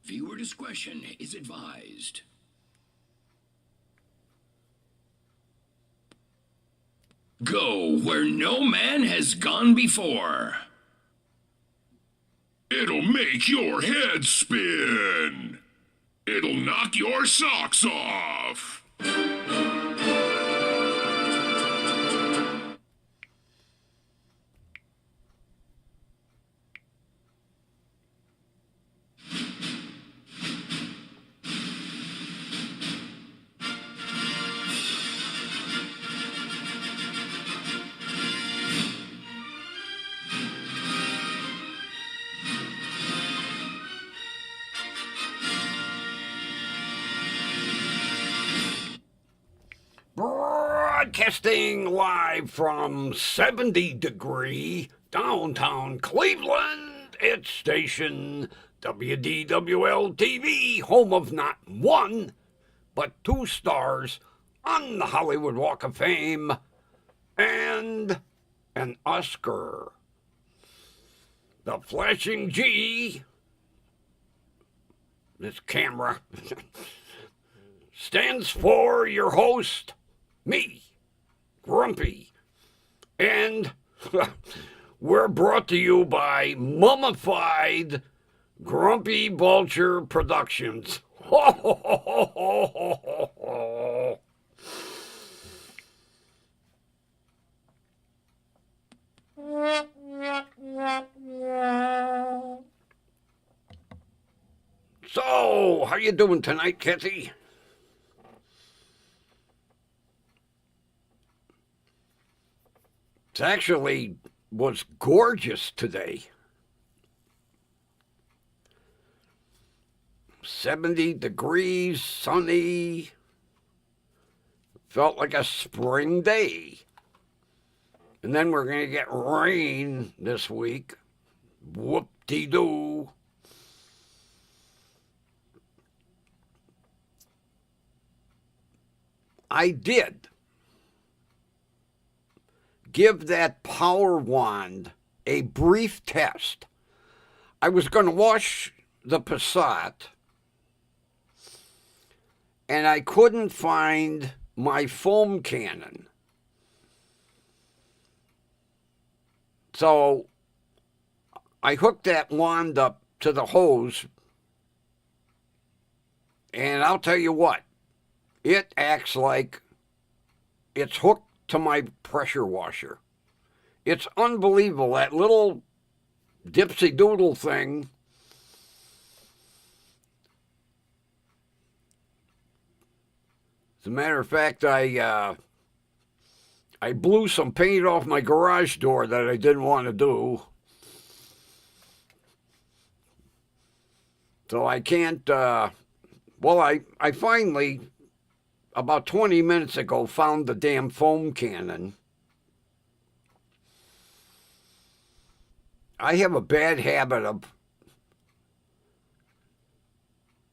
Viewer discretion is advised. Go where no man has gone before. It'll make your head spin. It'll knock your socks off. Broadcasting live from 70-degree downtown Cleveland, it's station WDWL TV, home of not one, but 2 stars on the Hollywood Walk of Fame and an Oscar. The flashing G, this camera, stands for your host, me, Grumpy, and we're brought to you by Mummified Grumpy Vulture Productions. So, how you doing tonight, Kathy? It actually was gorgeous today. 70 degrees, sunny. Felt like a spring day. And then we're going to get rain this week. Whoop-de-doo. I did give that power wand a brief test. I was going to wash the Passat, and I couldn't find my foam cannon. So I hooked that wand up to the hose, and I'll tell you what, it acts like it's hooked to my pressure washer. It's unbelievable, that little dipsy doodle thing. As a matter of fact, I blew some paint off my garage door that I didn't want to do. So I can't, I finally, about 20 minutes ago, found the damn foam cannon. I have a bad habit of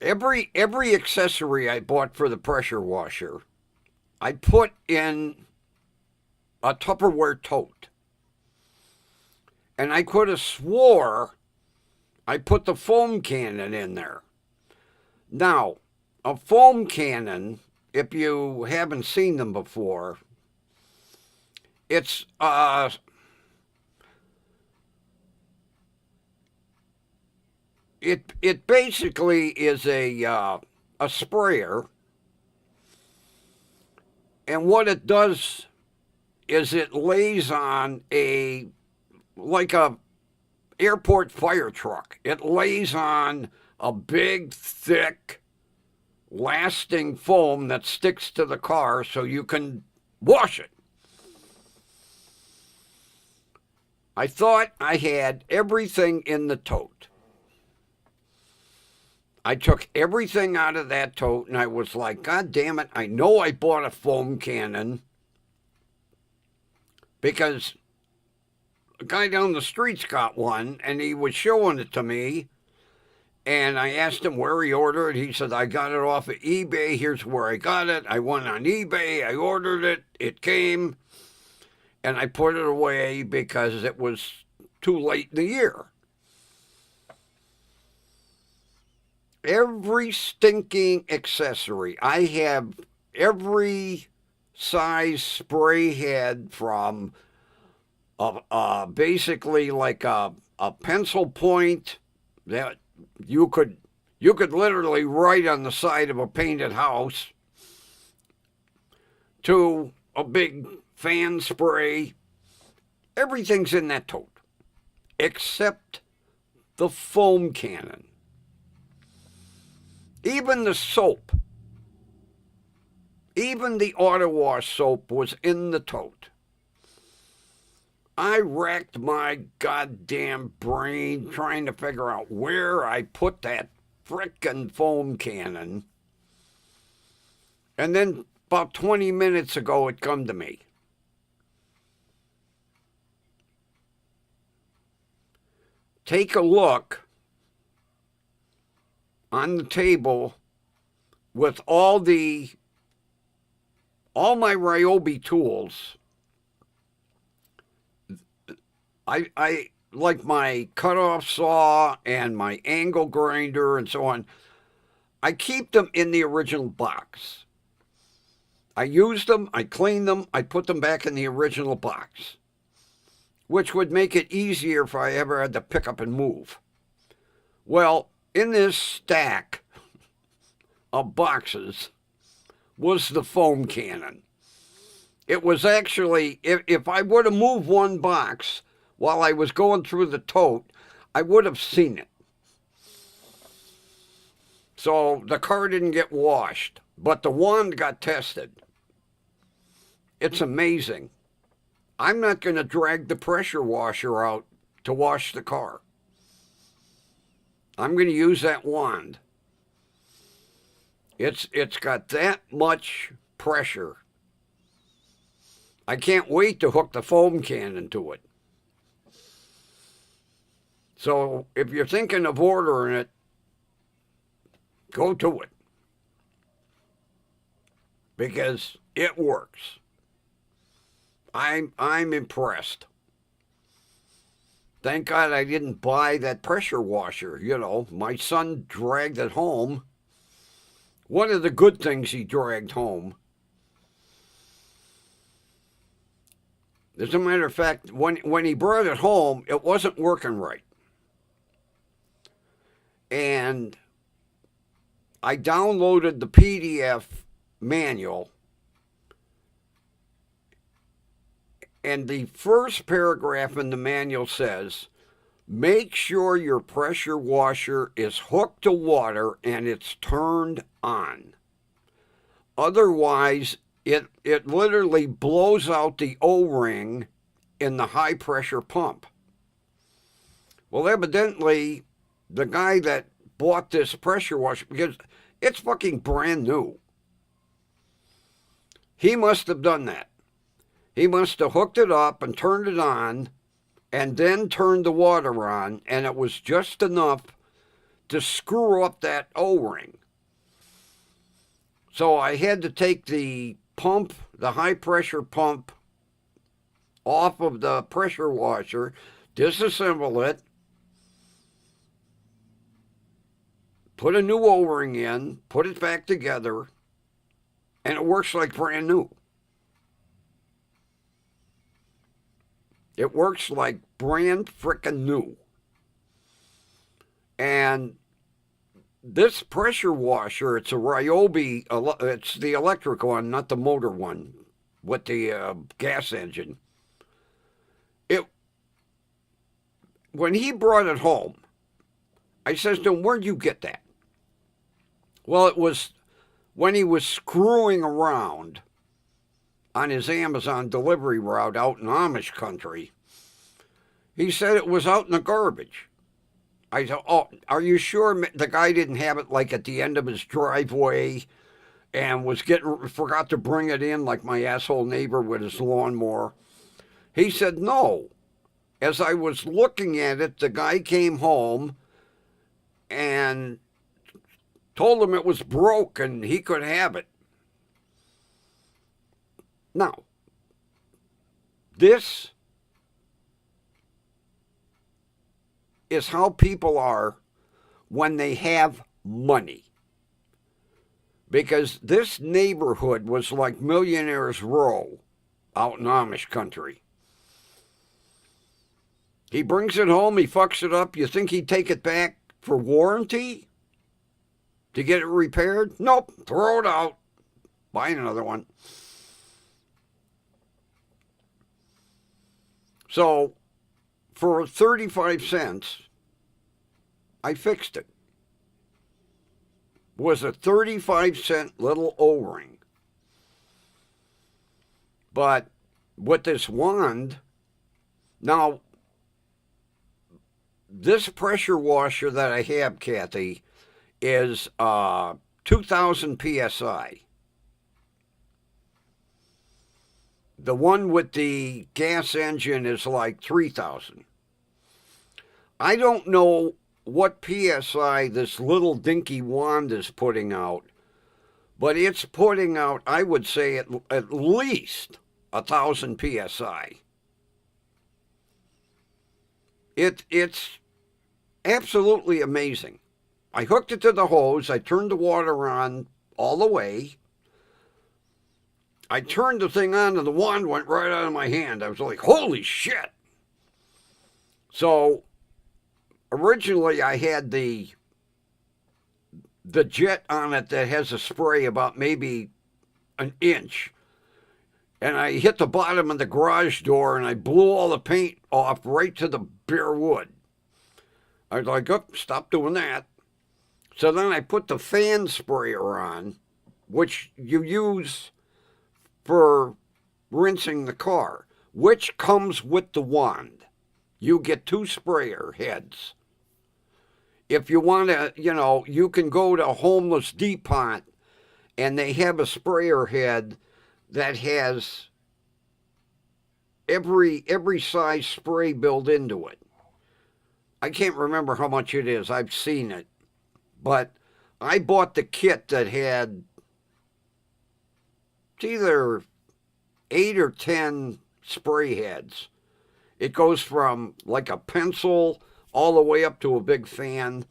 every accessory I bought for the pressure washer, I put in a Tupperware tote. And I could have swore I put the foam cannon in there. Now, a foam cannon, if you haven't seen them before, it's it basically is a sprayer, and what it does is it lays on like a airport fire truck. It lays on a big, thick, lasting foam that sticks to the car so you can wash it. I thought I had everything in the tote. I took everything out of that tote and I was like, God damn it, I know I bought a foam cannon because a guy down the street's got one and he was showing it to me. And I asked him where he ordered it. He said, I got it off of eBay. Here's where I got it. I went on eBay. I ordered it. It came. And I put it away because it was too late in the year. every stinking accessory. I have every size spray head from basically like a pencil point that you could literally write on the side of a painted house to a big fan spray. Everything's in that tote except the foam cannon. Even the soap, even the auto wash soap was in the tote. I racked my goddamn brain trying to figure out where I put that frickin' foam cannon. And then about 20 minutes ago it come to me. Take a look on the table with all my Ryobi tools. I like my cutoff saw and my angle grinder and so on. I keep them in the original box. I use them, I clean them, I put them back in the original box, which would make it easier if I ever had to pick up and move. Well, in this stack of boxes was the foam cannon. It was actually, if I would have moved one box while I was going through the tote, I would have seen it. So the car didn't get washed, but the wand got tested. It's amazing. I'm not going to drag the pressure washer out to wash the car. I'm going to use that wand. It's got that much pressure. I can't wait to hook the foam cannon to it. So if you're thinking of ordering it, go to it. Because it works. I'm impressed. Thank God I didn't buy that pressure washer. You know, my son dragged it home. One of the good things he dragged home. As a matter of fact, when he brought it home, it wasn't working right. And I downloaded the PDF manual. And the first paragraph in the manual says, make sure your pressure washer is hooked to water and it's turned on. Otherwise, it literally blows out the O-ring in the high pressure pump. Well, evidently, the guy that bought this pressure washer, because it's fucking brand new, he must have done that. He must have hooked it up and turned it on and then turned the water on, and it was just enough to screw up that O-ring. So I had to take the pump, the high pressure pump, off of the pressure washer, disassemble it, put a new O-ring in, put it back together, and it works like brand new. It works like brand frickin' new. And this pressure washer, it's a Ryobi, it's the electric one, not the motor one, with the gas engine. When he brought it home, I says to him, where'd you get that? Well, it was when he was screwing around on his Amazon delivery route out in Amish country. He said it was out in the garbage. I said, oh, are you sure the guy didn't have it like at the end of his driveway and forgot to bring it in like my asshole neighbor with his lawnmower? He said, no. As I was looking at it, the guy came home and told him it was broke and he could have it. Now, this is how people are when they have money. Because this neighborhood was like Millionaire's Row out in Amish country. He brings it home, he fucks it up. You think he'd take it back for warranty to get it repaired? Nope, throw it out, buy another one. So for 35 cents, I fixed it. It was a 35-cent little O-ring. But with this wand, now, this pressure washer that I have, Kathy, is 2,000 PSI. The one with the gas engine is like 3,000. I don't know what PSI this little dinky wand is putting out, but it's putting out, I would say, at least 1,000 PSI. It's absolutely amazing. I hooked it to the hose. I turned the water on all the way. I turned the thing on and the wand went right out of my hand. I was like, holy shit. So originally I had the jet on it that has a spray about maybe an inch. And I hit the bottom of the garage door and I blew all the paint off right to the bare wood. I was like, oh, stop doing that. So then I put the fan sprayer on, which you use for rinsing the car, which comes with the wand. You get 2 sprayer heads. If you want to, you can go to Homeless Depot and they have a sprayer head that has every size spray built into it. I can't remember how much it is. I've seen it. But I bought the kit that had it's either 8 or 10 spray heads. It goes from like a pencil all the way up to a big fan.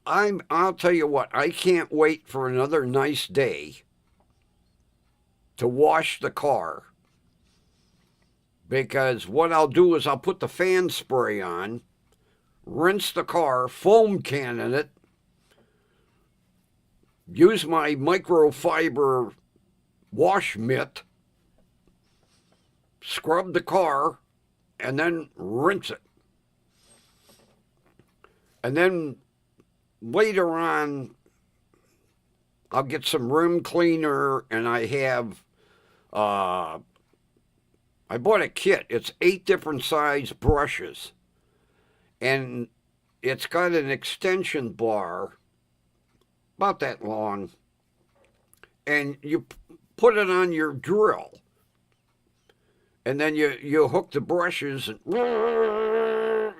I'll tell you what, I can't wait for another nice day to wash the car. Because what I'll do is I'll put the fan spray on, rinse the car, foam cannon it, use my microfiber wash mitt, scrub the car, and then rinse it. And then later on, I'll get some rim cleaner, and I have, I bought a kit. It's 8 different size brushes. And it's got an extension bar about that long. And you put it on your drill. And then you hook the brushes and,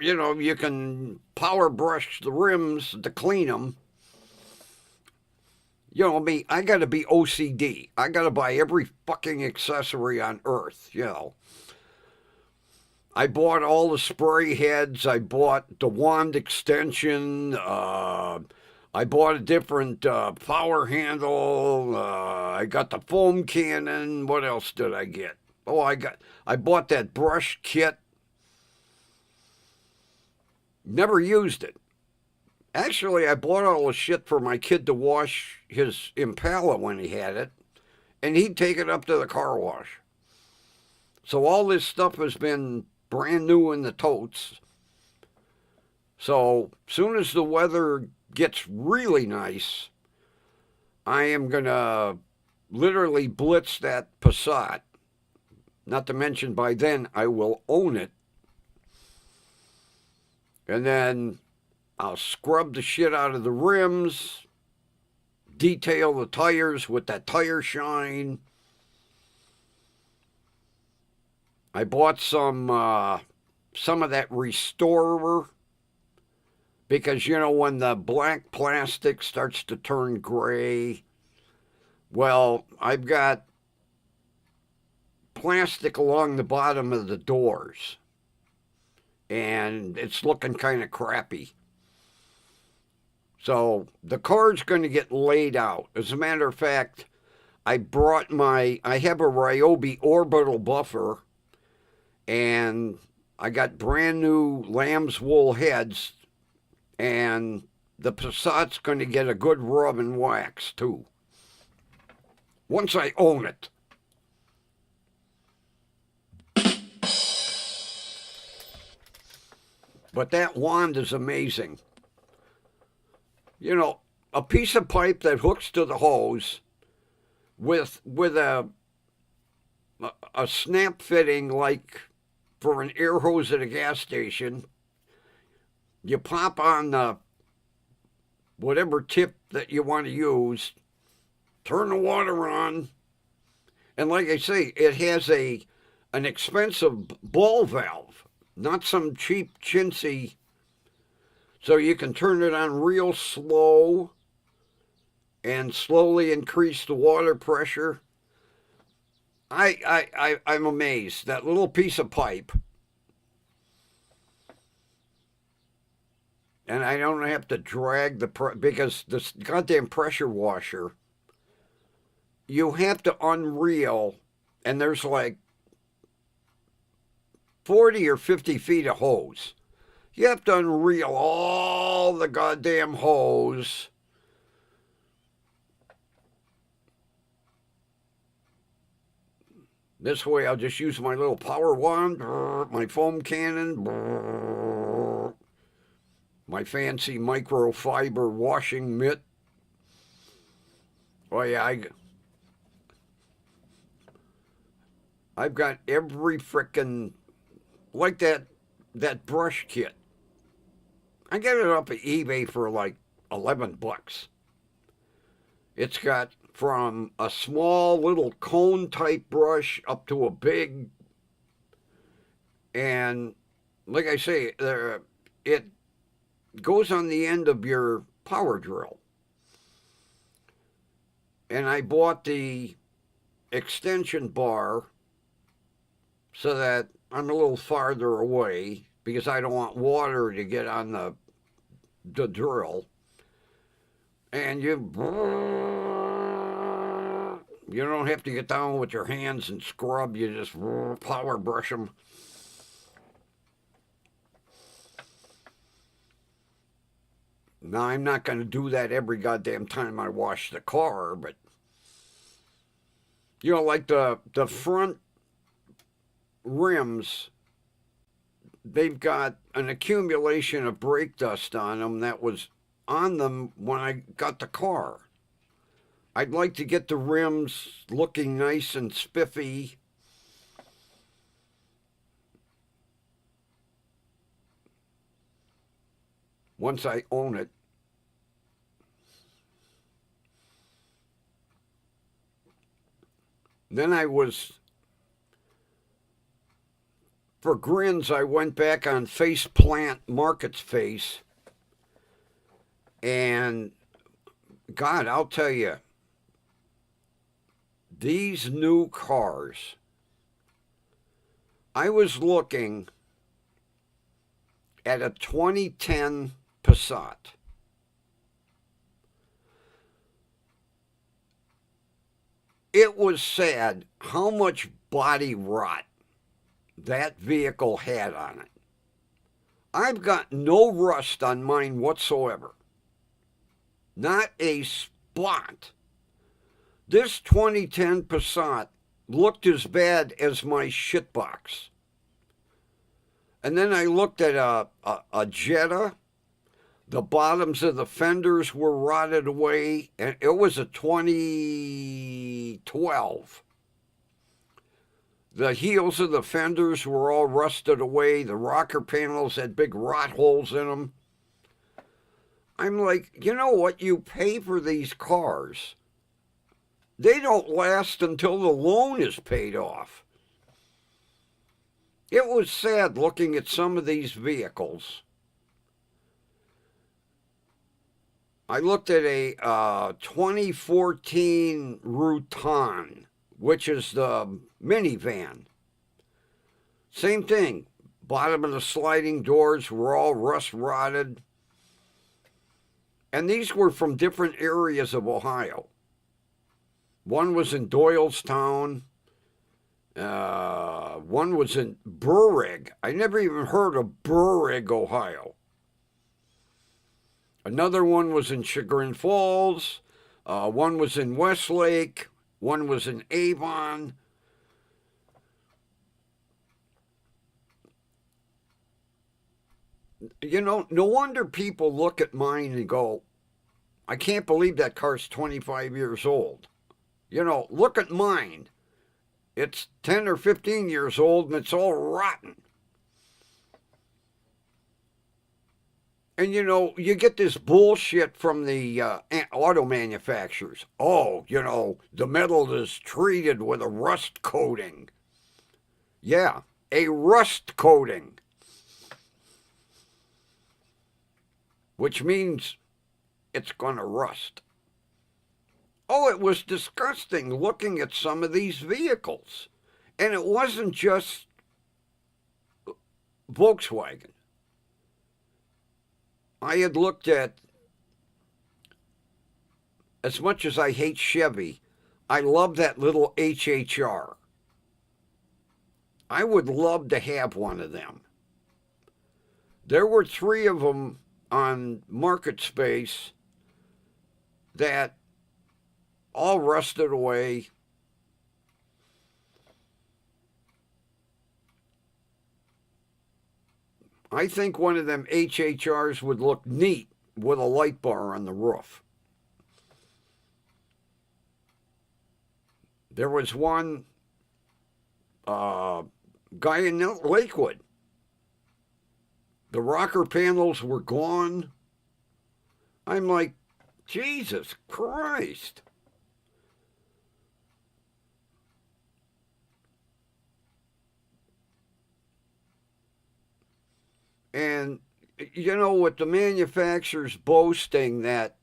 you can power brush the rims to clean them. Me, I got to be OCD. I got to buy every fucking accessory on earth, I bought all the spray heads. I bought the wand extension. I bought a different power handle. I got the foam cannon. What else did I get? Oh, I bought that brush kit. Never used it. Actually, I bought all the shit for my kid to wash his Impala when he had it, and he'd take it up to the car wash. So all this stuff has been brand new in the totes. So soon as the weather gets really nice, I am going to literally blitz that Passat. Not to mention by then I will own it. And then I'll scrub the shit out of the rims, detail the tires with that tire shine. I bought some of that restorer because, when the black plastic starts to turn gray, well, I've got plastic along the bottom of the doors, and it's looking kind of crappy. So the car's going to get laid out. As a matter of fact, I have a Ryobi orbital buffer, and I got brand new lamb's wool heads, and the Passat's going to get a good rub and wax too. Once I own it. But that wand is amazing. You know, a piece of pipe that hooks to the hose with a snap fitting like for an air hose at a gas station. You pop on the whatever tip that you want to use, turn the water on, and like I say, it has an expensive ball valve, not some cheap chintzy, so you can turn it on real slow and slowly increase the water pressure. I'm amazed. That little piece of pipe, and I don't have to drag because this goddamn pressure washer, you have to unreel, and there's like 40 or 50 feet of hose. You have to unreel all the goddamn hose. This way I'll just use my little power wand, my foam cannon, my fancy microfiber washing mitt. Oh yeah, I've got every frickin', like that brush kit. I got it up at eBay for like $11. It's got from a small little cone type brush up to a big, and like I say, it goes on the end of your power drill. And I bought the extension bar so that I'm a little farther away because I don't want water to get on the drill. And you don't have to get down with your hands and scrub. You just power brush them. Now, I'm not going to do that every goddamn time I wash the car, but, you know, like the front rims, they've got an accumulation of brake dust on them that was on them when I got the car. I'd like to get the rims looking nice and spiffy. Once I own it. Then for grins, I went back on Faceplant Market's Face. And God, I'll tell you, these new cars, I was looking at a 2010 Passat. It was sad how much body rot that vehicle had on it. I've got no rust on mine whatsoever. Not a spot. This 2010 Passat looked as bad as my shitbox. And then I looked at a Jetta. The bottoms of the fenders were rotted away, and it was a 2012. The heels of the fenders were all rusted away. The rocker panels had big rot holes in them. I'm like, you know what? You pay for these cars. They don't last until the loan is paid off. It was sad looking at some of these vehicles. I looked at a 2014 Rutan, which is the minivan. Same thing. Bottom of the sliding doors were all rust rotted. And these were from different areas of Ohio. One was in Doylestown. One was in Burrig. I never even heard of Burrig, Ohio. Another one was in Chagrin Falls. One was in Westlake. One was in Avon. You know, no wonder people look at mine and go, I can't believe that car's 25 years old. You know, look at mine. It's 10 or 15 years old and it's all rotten. And, you know, you get this bullshit from the auto manufacturers. Oh, you know, the metal is treated with a rust coating. Yeah, a rust coating. Which means it's going to rust. Oh, it was disgusting looking at some of these vehicles. And it wasn't just Volkswagen. I had looked at, as much as I hate Chevy, I love that little HHR. I would love to have one of them. There were 3 of them on Market Space that all rusted away. I think one of them HHRs would look neat with a light bar on the roof. There was one guy in Lakewood. The rocker panels were gone. I'm like, Jesus Christ. And, you know, with the manufacturers boasting that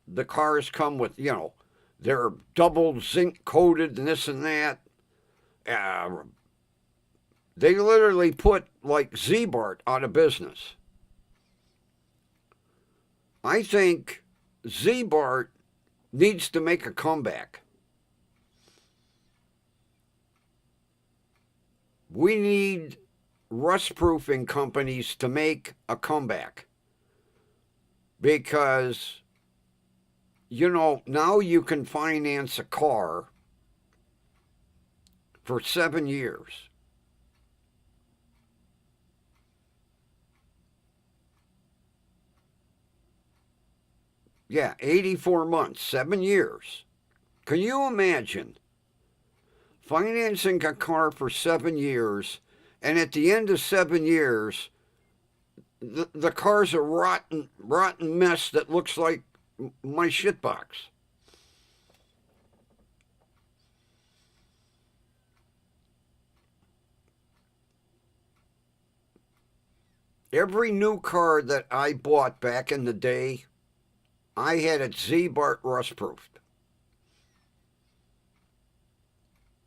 the cars come with, you know, they're double zinc coated and this and that, they literally put, like, Z-Bart out of business. I think Z-Bart needs to make a comeback. We need rust-proofing companies to make a comeback. Because, you know, now you can finance a car for 7 years. Yeah, 84 months, 7 years. Can you imagine financing a car for 7 years, and at the end of 7 years, the car's a rotten mess that looks like my shitbox? Every new car that I bought back in the day, I had it Z-Bart rust-proofed.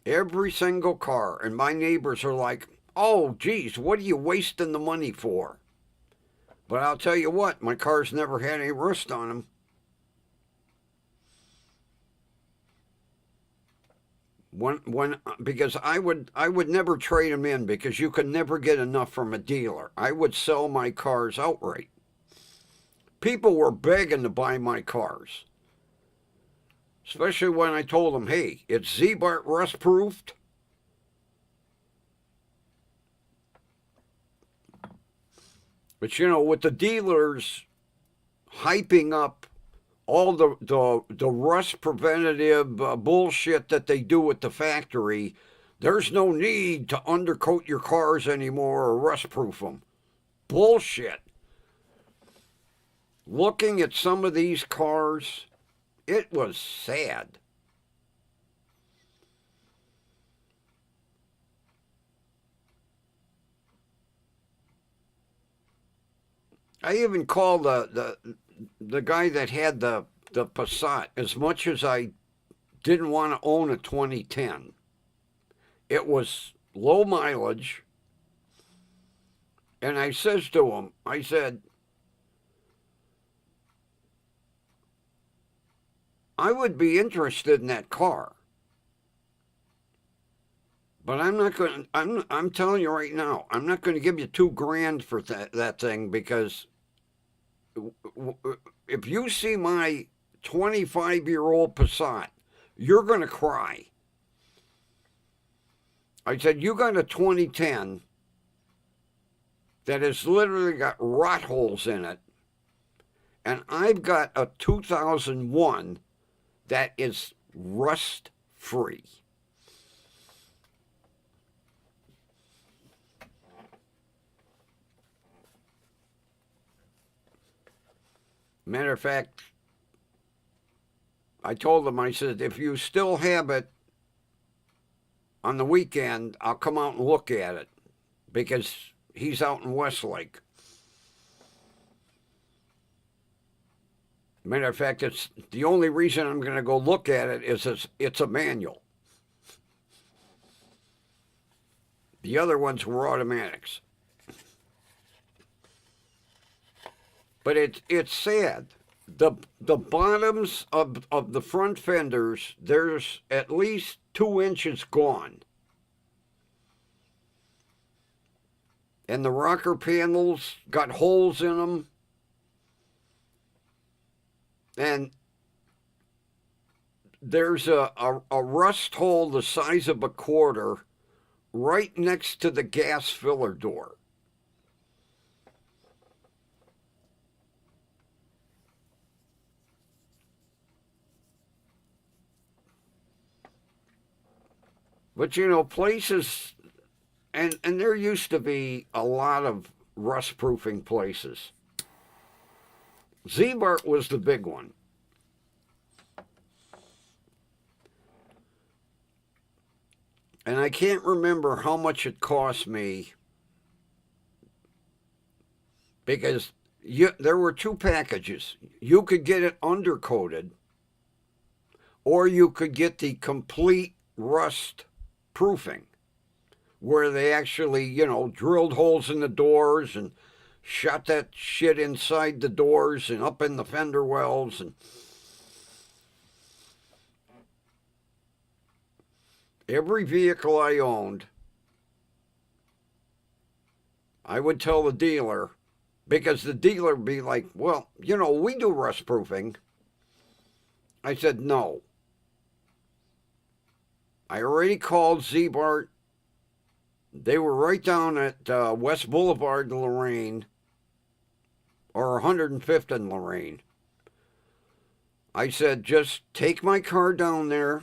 Every single car. And my neighbors are like, oh, geez, what are you wasting the money for? But I'll tell you what, my car's never had any rust on them. Because I would never trade them in, because you could never get enough from a dealer. I would sell my cars outright. People were begging to buy my cars. Especially when I told them, hey, it's Z-Bart rust-proofed. But, you know, with the dealers hyping up all the rust preventative bullshit that they do at the factory, there's no need to undercoat your cars anymore or rust-proof them. Bullshit. Looking at some of these cars, it was sad. I even called the guy that had the Passat, as much as I didn't want to own a 2010. It was low mileage. And I says to him, I said, I would be interested in that car. But I'm not going. I'm telling you right now, I'm not going to give you $2,000 for that thing, because if you see my 25-year-old Passat, you're going to cry. I said, you got a 2010 that has literally got rot holes in it, and I've got a 2001 that is rust free. Matter of fact, I told him, I said, if you still have it on the weekend, I'll come out and look at it, because he's out in Westlake. Matter of fact, it's the only reason I'm going to go look at it is it's a manual. The other ones were automatics. But it's sad. The bottoms of the front fenders, there's at least 2 inches gone. And the rocker panels got holes in them. And there's a rust hole the size of a quarter right next to the gas filler door. But, you know, places, and there used to be a lot of rust-proofing places. Z-Bart was the big one. And I can't remember how much it cost me, because there were 2 packages. You could get it undercoated, or you could get the complete rust proofing, where they actually, you know, drilled holes in the doors and shot that shit inside the doors and up in the fender wells. And every vehicle I owned, I would tell the dealer, because the dealer would be like, well, you know, we do rust proofing. I said, no. I already called Z-Bart. They were right down at West Boulevard in Lorraine, or 105th in Lorraine. I said, just take my car down there.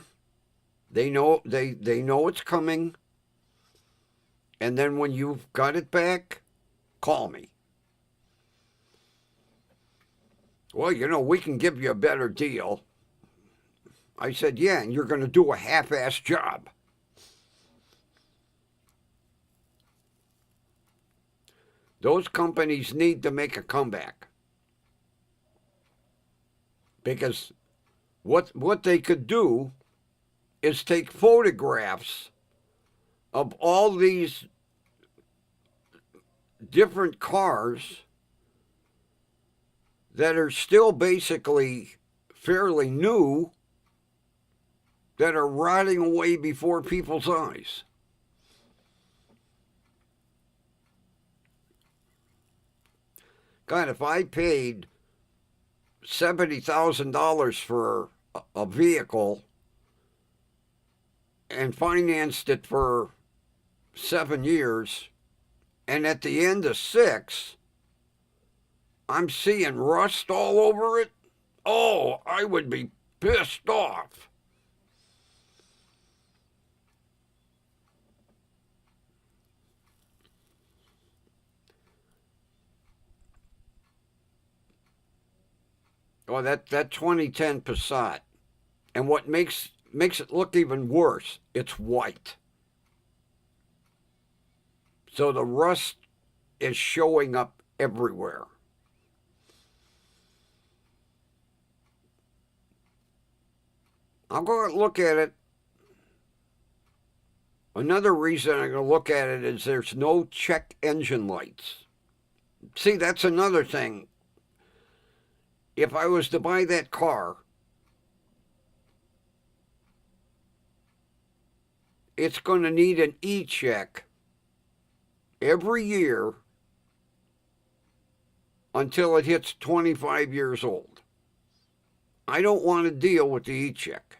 They know it's coming. And then when you've got it back, call me. Well, you know, we can give you a better deal. I said, yeah, and you're going to do a half-assed job. Those companies need to make a comeback. Because what they could do is take photographs of all these different cars that are still basically fairly new, that are rotting away before people's eyes. God, if I paid $70,000 for a vehicle and financed it for 7 years, and at the end of 6, I'm seeing rust all over it, oh, I would be pissed off. Oh, that 2010 Passat. And what makes it look even worse, it's white. So the rust is showing up everywhere. I'll go and look at it. Another reason I'm going to look at it is there's no check engine lights. See, that's another thing. If I was to buy that car, it's going to need an e-check every year until it hits 25 years old. I don't want to deal with the e-check.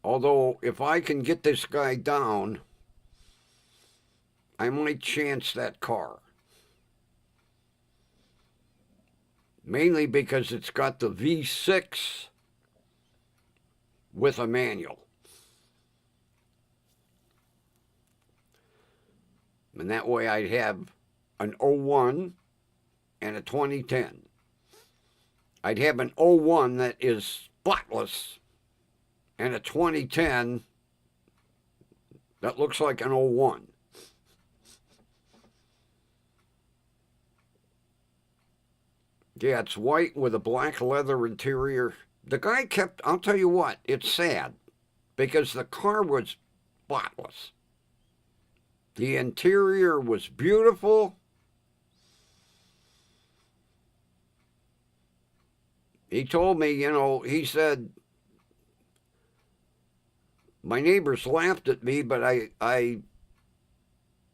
Although, if I can get this guy down, I might chance that car. Mainly because it's got the V6 with a manual. And that way I'd have an 01 and a 2010. I'd have an 01 that is spotless and a 2010 that looks like an 01. Yeah, it's white with a black leather interior. The guy kept, I'll tell you what, it's sad because the car was spotless. The interior was beautiful. He told me, he said, my neighbors laughed at me, but I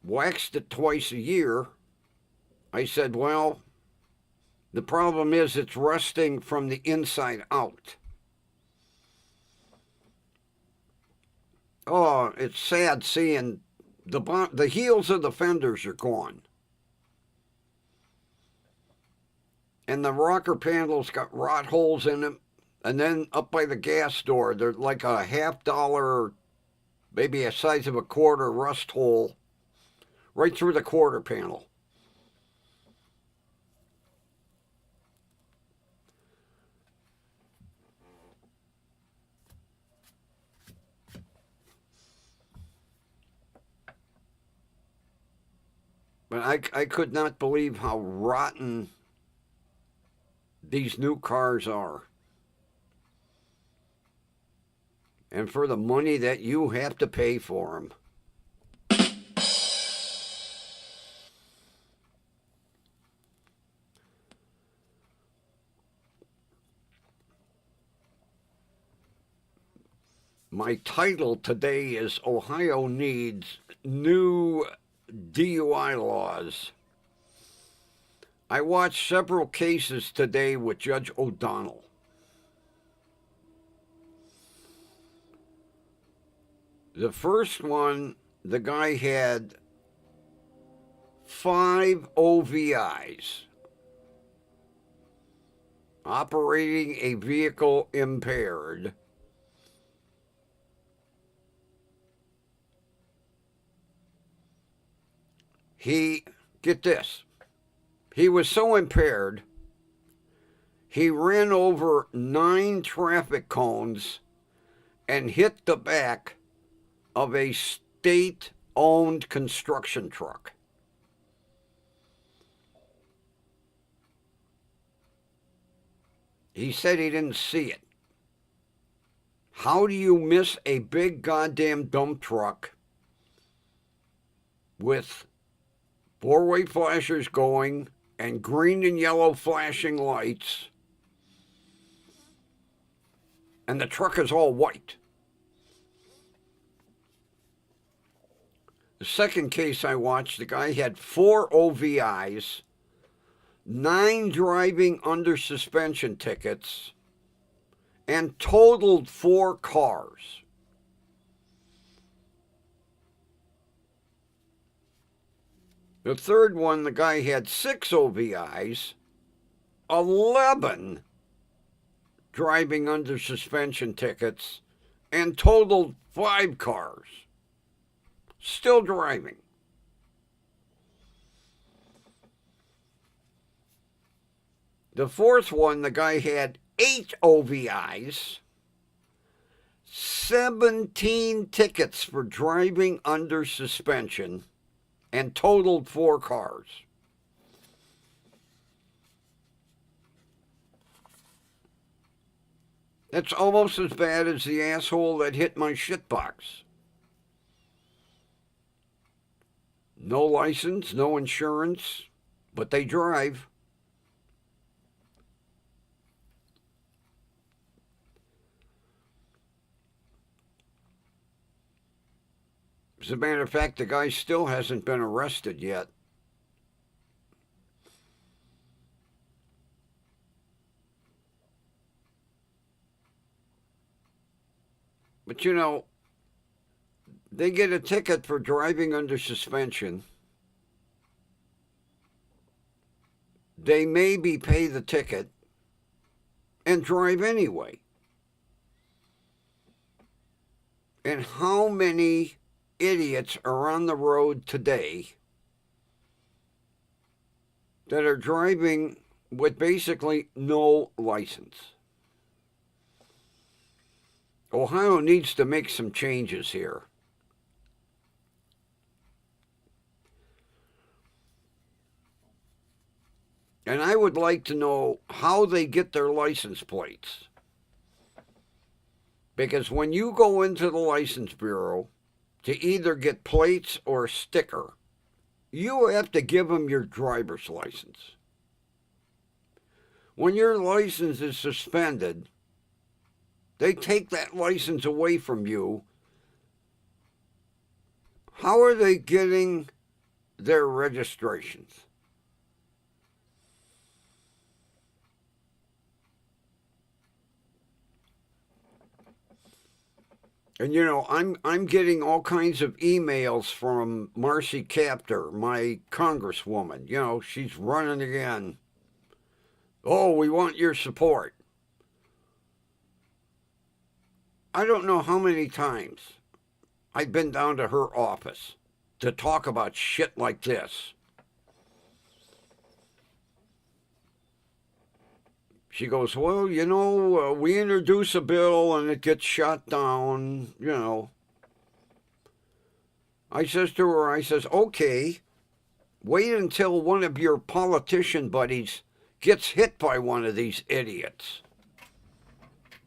waxed it twice a year. I said, well, the problem is it's rusting from the inside out. Oh, it's sad seeing the heels of the fenders are gone. And the rocker panels got rot holes in them. And then up by the gas door, there's like a $50, maybe a size of a quarter rust hole right through the quarter panel. But I could not believe how rotten these new cars are. And for the money that you have to pay for them. My title today is Ohio Needs New DUI Laws. I watched several cases today with Judge O'Donnell. The first one, the guy had 5 OVIs, operating a vehicle impaired. Get this, he was so impaired, he ran over 9 traffic cones and hit the back of a state-owned construction truck. He said he didn't see it. How do you miss a big goddamn dump truck with 4-way flashers going and green and yellow flashing lights, and the truck is all white? The second case I watched, the guy had 4 OVIs, 9 driving under suspension tickets, and totaled 4 cars. The third one, the guy had 6 OVIs, 11 driving under suspension tickets, and totaled 5 cars. Still driving. The fourth one, the guy had 8 OVIs, 17 tickets for driving under suspension, and totaled 4 cars. That's almost as bad as the asshole that hit my shitbox. No license, no insurance, but they drive. As a matter of fact, the guy still hasn't been arrested yet. But you know, they get a ticket for driving under suspension. They maybe pay the ticket and drive anyway. And how many idiots are on the road today that are driving with basically no license? Ohio needs to make some changes here. And I would like to know how they get their license plates. Because when you go into the license bureau to either get plates or a sticker, you have to give them your driver's license. When your license is suspended, they take that license away from you. How are they getting their registrations? And you know, I'm getting all kinds of emails from Marcy Kaptur, my congresswoman. You know, she's running again. Oh, we want your support. I don't know how many times I've been down to her office to talk about shit like this. She goes, well, you know, we introduce a bill and it gets shot down, you know. I says to her, I says, okay, wait until one of your politician buddies gets hit by one of these idiots.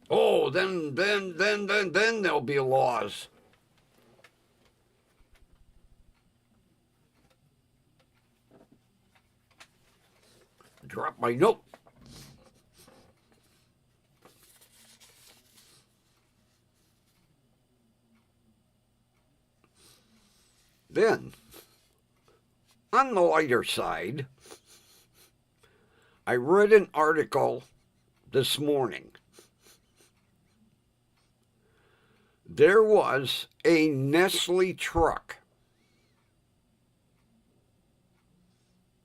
Oh, then there'll be laws. Drop my note. Then, on the lighter side, I read an article this morning. There was a Nestle truck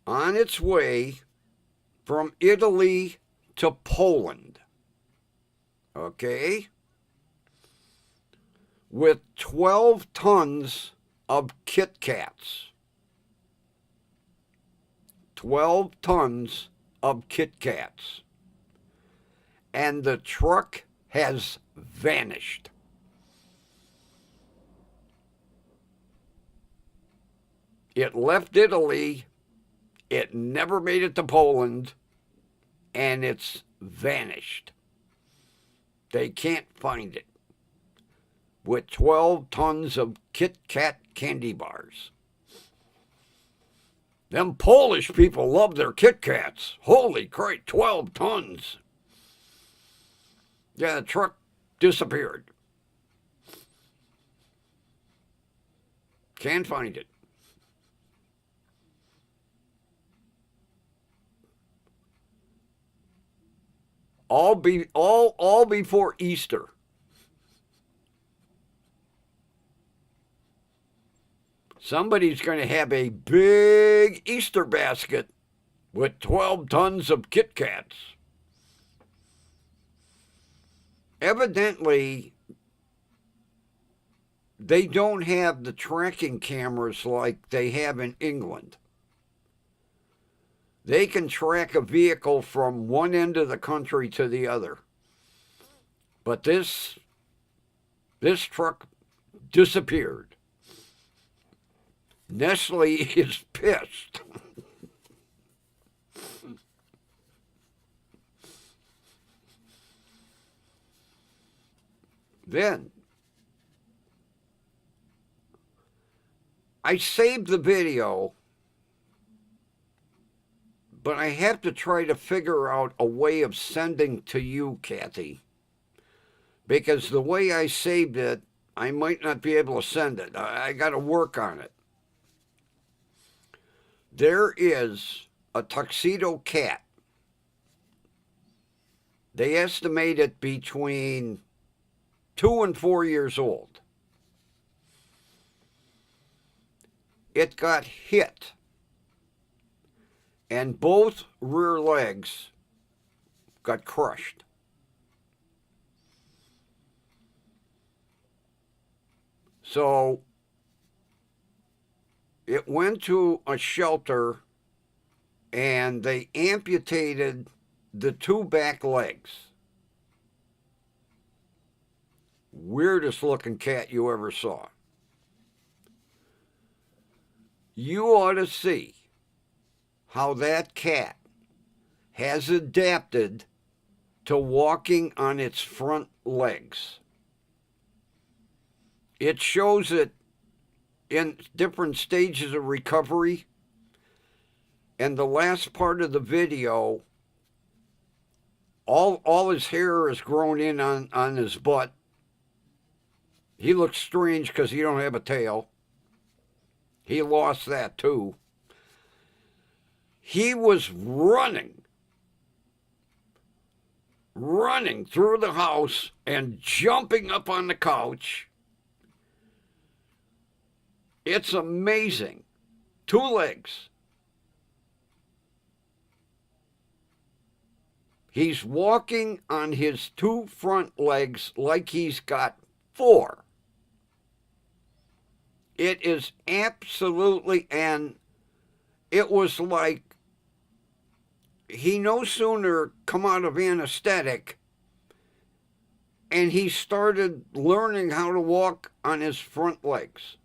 on its way from Italy to Poland, okay, with 12 tons of Kit Kats. 12 tons of Kit Kats. And the truck has vanished. It left Italy, it never made it to Poland, and it's vanished. They can't find it. With 12 tons of Kit Kat candy bars. Them Polish people love their Kit Kats. Holy crap, 12 tons. Yeah, the truck disappeared. Can't find it. All before Easter. Somebody's going to have a big Easter basket with 12 tons of Kit Kats. Evidently, they don't have the tracking cameras like they have in England. They can track a vehicle from one end of the country to the other. But this truck disappeared. Nestle is pissed. Then, I saved the video, but I have to try to figure out a way of sending to you, Kathy. Because the way I saved it, I might not be able to send it. I got to work on it. There is a tuxedo cat. They estimate it between 2 and 4 years old. It got hit, and both rear legs got crushed. So it went to a shelter, and they amputated the 2 back legs. Weirdest looking cat you ever saw. You ought to see how that cat has adapted to walking on its front legs. It shows it in different stages of recovery. And the last part of the video, all his hair is grown in on his butt. He looks strange because he don't have a tail. He lost that too. He was running through the house and jumping up on the couch. It's amazing. 2 legs. He's walking on his 2 front legs like he's got 4. It is absolutely, and it was like he no sooner come out of anesthetic and he started learning how to walk on his front legs.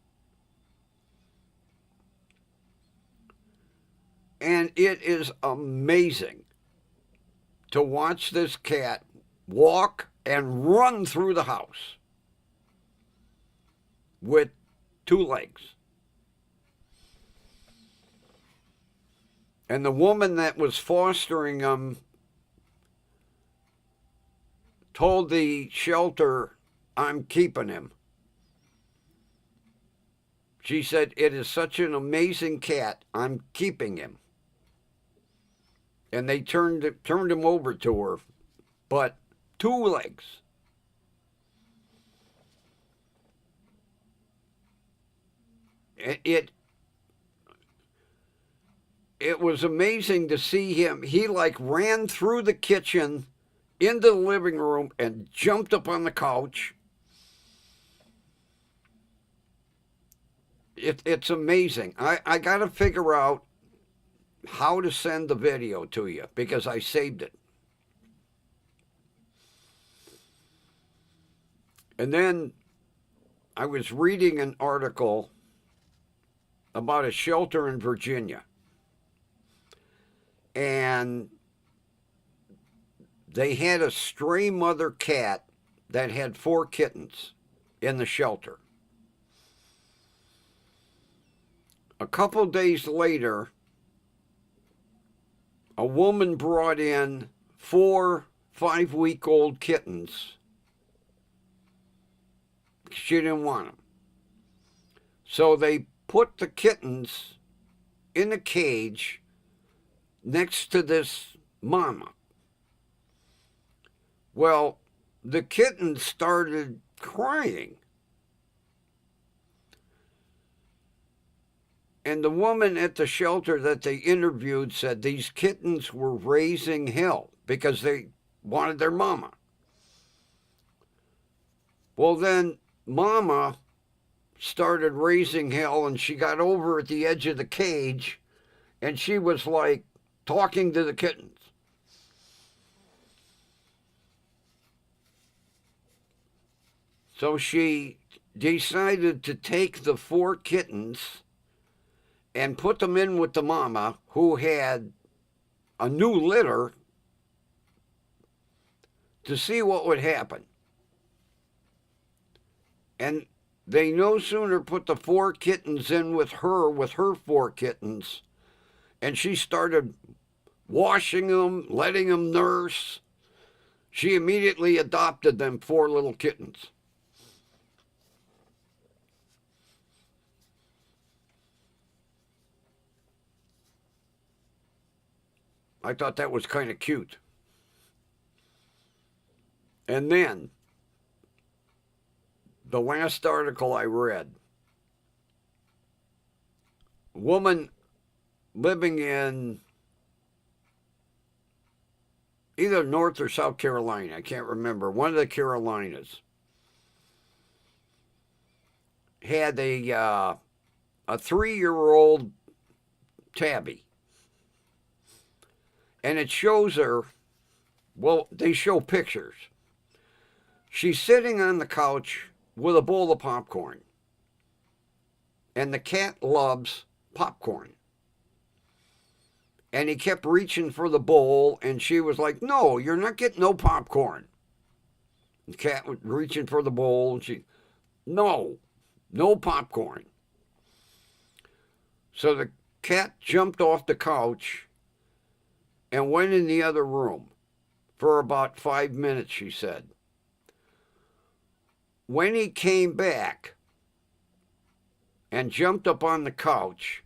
And it is amazing to watch this cat walk and run through the house with 2 legs. And the woman that was fostering him told the shelter, "I'm keeping him." She said, "It is such an amazing cat, I'm keeping him." And they turned him over to her, but 2 legs. It was amazing to see him. He like ran through the kitchen into the living room and jumped up on the couch. It's amazing. I got to figure out how to send the video to you because I saved it. And then I was reading an article about a shelter in Virginia. And they had a stray mother cat that had 4 kittens in the shelter. A couple days later, a woman brought in 4 5-week-old kittens. She didn't want them. So they put the kittens in a cage next to this mama. Well, the kittens started crying. And the woman at the shelter that they interviewed said these kittens were raising hell because they wanted their mama. Well, then mama started raising hell and she got over at the edge of the cage and she was like talking to the kittens. So she decided to take the 4 kittens and put them in with the mama who had a new litter to see what would happen. And they no sooner put the 4 kittens in with her 4 kittens, and she started washing them, letting them nurse. She immediately adopted them 4 little kittens. I thought that was kind of cute. And then, the last article I read, woman living in either North or South Carolina, I can't remember, one of the Carolinas, had a 3-year-old tabby. And it shows her, well, they show pictures. She's sitting on the couch with a bowl of popcorn. And the cat loves popcorn. And he kept reaching for the bowl, and she was like, no, you're not getting no popcorn. The cat was reaching for the bowl, and she, no popcorn. So the cat jumped off the couch and went in the other room for about 5 minutes, she said. When he came back and jumped up on the couch,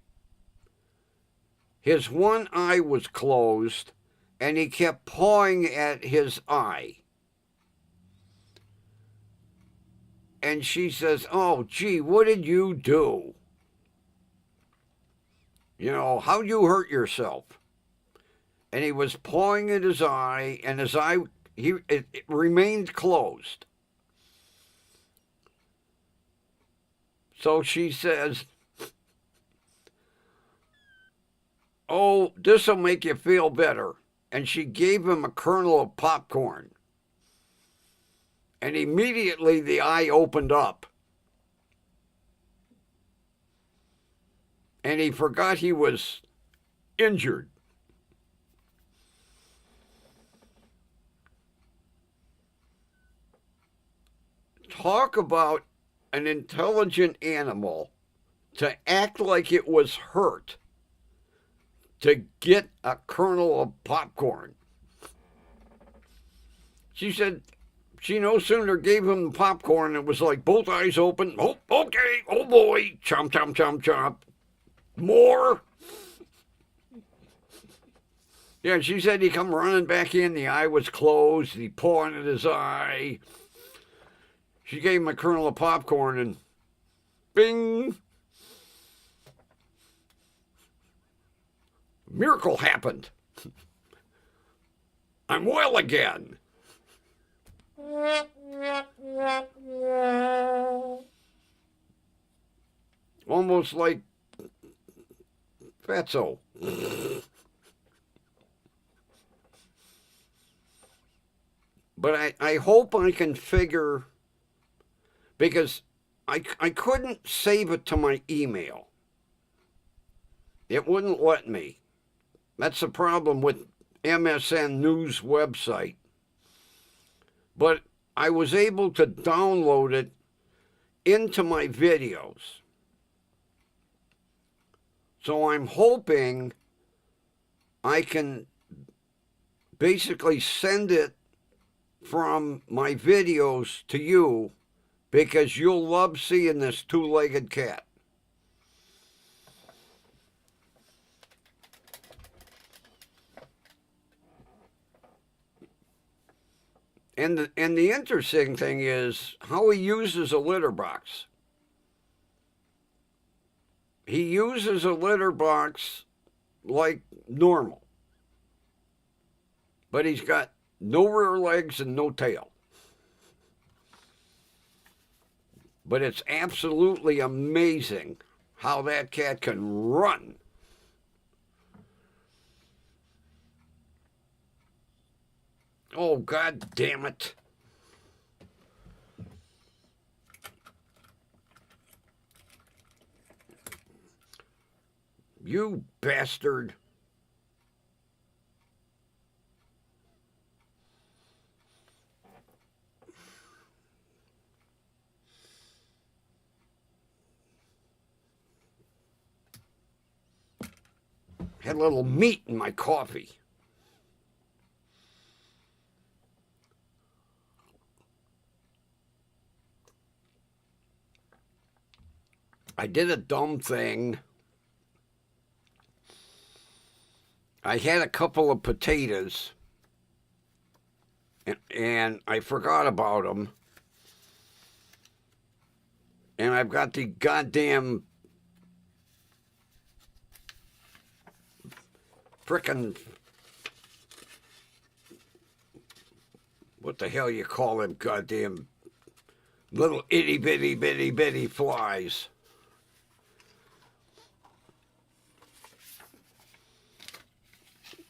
his one eye was closed and he kept pawing at his eye. And she says, oh, gee, what did you do? You know, how'd you hurt yourself? And he was pawing at his eye, and his eye, it remained closed. So she says, oh, this'll make you feel better. And she gave him a kernel of popcorn. And immediately the eye opened up. And he forgot he was injured. Talk about an intelligent animal to act like it was hurt to get a kernel of popcorn. She said she no sooner gave him the popcorn, it was like both eyes open. Oh, okay, oh boy, chomp, chomp, chomp, chomp. More. Yeah, she said he come running back in, the eye was closed, he pawing at his eye. She gave him a kernel of popcorn and bing. Miracle happened. I'm well again. Almost like Fatso. But I hope I can figure, because I couldn't save it to my email. It wouldn't let me. That's the problem with MSN News website. But I was able to download it into my videos. So I'm hoping I can basically send it from my videos to you, because you'll love seeing this two-legged cat. And the interesting thing is how he uses a litter box. He uses a litter box like normal. But he's got no rear legs and no tail. But it's absolutely amazing how that cat can run. Oh, God damn it. You bastard. Had a little meat in my coffee. I did a dumb thing. I had a couple of potatoes, and I forgot about them. And I've got the goddamn frickin' what the hell you call them goddamn little itty bitty flies.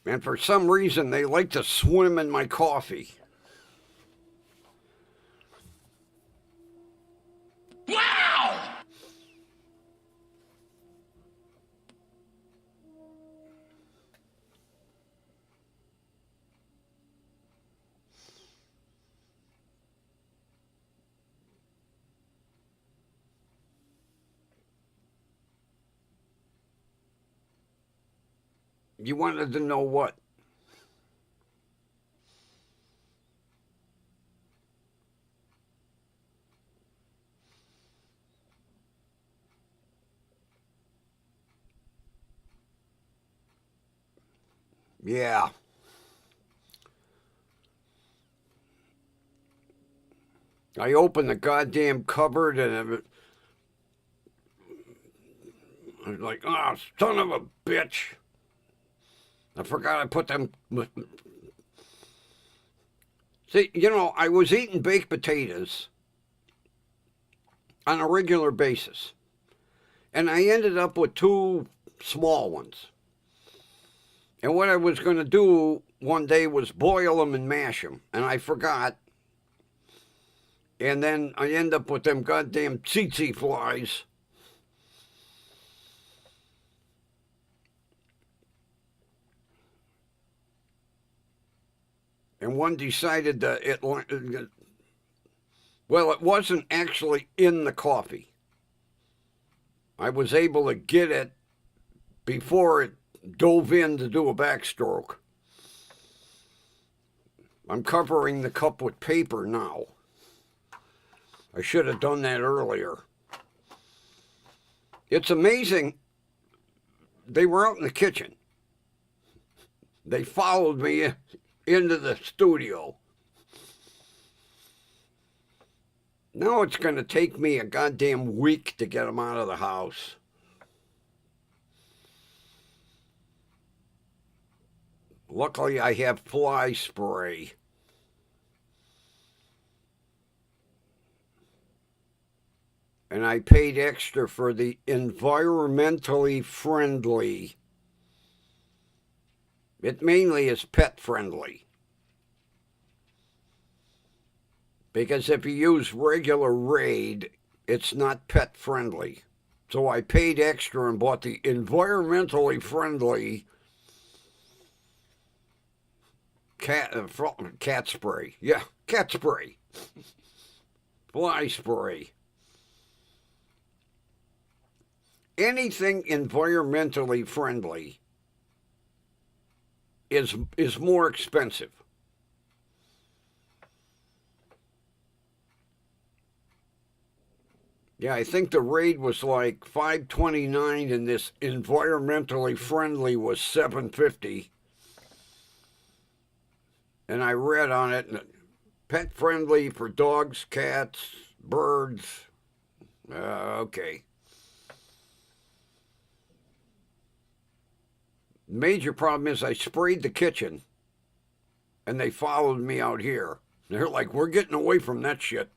And for some reason, they like to swim in my coffee. Wow! You wanted to know what? Yeah. I opened the goddamn cupboard and I was like, oh, son of a bitch. I forgot I put them. See, you know, I was eating baked potatoes on a regular basis. And I ended up with 2 small ones. And what I was going to do one day was boil them and mash them. And I forgot. And then I end up with them goddamn tsetse flies. And one decided that it wasn't actually in the coffee. I was able to get it before it dove in to do a backstroke. I'm covering the cup with paper now. I should have done that earlier. It's amazing. They were out in the kitchen. They followed me into the studio. Now it's going to take me a goddamn week to get them out of the house. Luckily, I have fly spray. And I paid extra for the environmentally friendly. It mainly is pet friendly. Because if you use regular Raid, it's not pet friendly. So I paid extra and bought the environmentally friendly cat spray. Yeah, cat spray. Fly spray. Anything environmentally friendly is more expensive. Yeah, I think the Raid was like $5.29 and this environmentally friendly was $7.50. And I read on it, pet friendly for dogs, cats, birds. Okay. Major problem is I sprayed the kitchen and they followed me out here. They're like, we're getting away from that shit.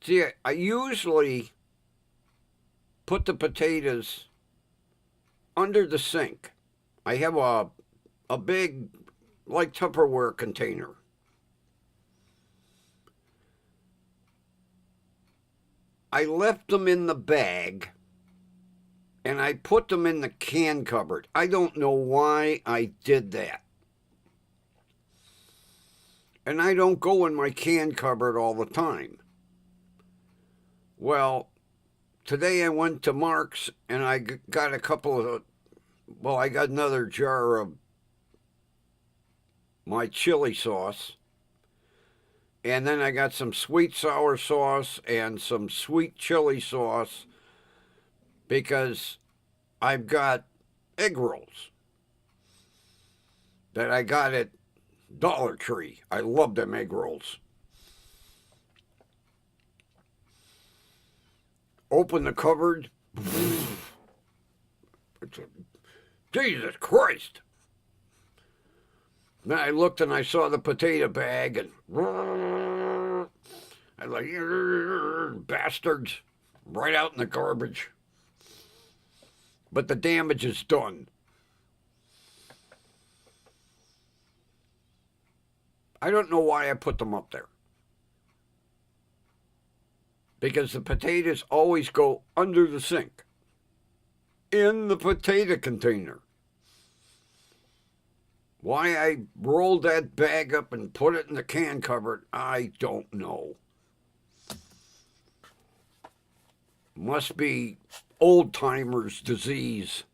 See, I usually put the potatoes under the sink. I have a big, like Tupperware container. I left them in the bag and I put them in the can cupboard. I don't know why I did that. And I don't go in my can cupboard all the time. Well, today I went to Mark's and I got a couple of, I got another jar of my chili sauce. And then I got some sweet sour sauce and some sweet chili sauce because I've got egg rolls that I got at Dollar Tree. I love them egg rolls. Open the cupboard. Jesus Christ. Then I looked and I saw the potato bag and I like, bastards, right out in the garbage. But the damage is done. I don't know why I put them up there. Because the potatoes always go under the sink, in the potato container. Why I rolled that bag up and put it in the can cupboard, I don't know. Must be old-timers' disease.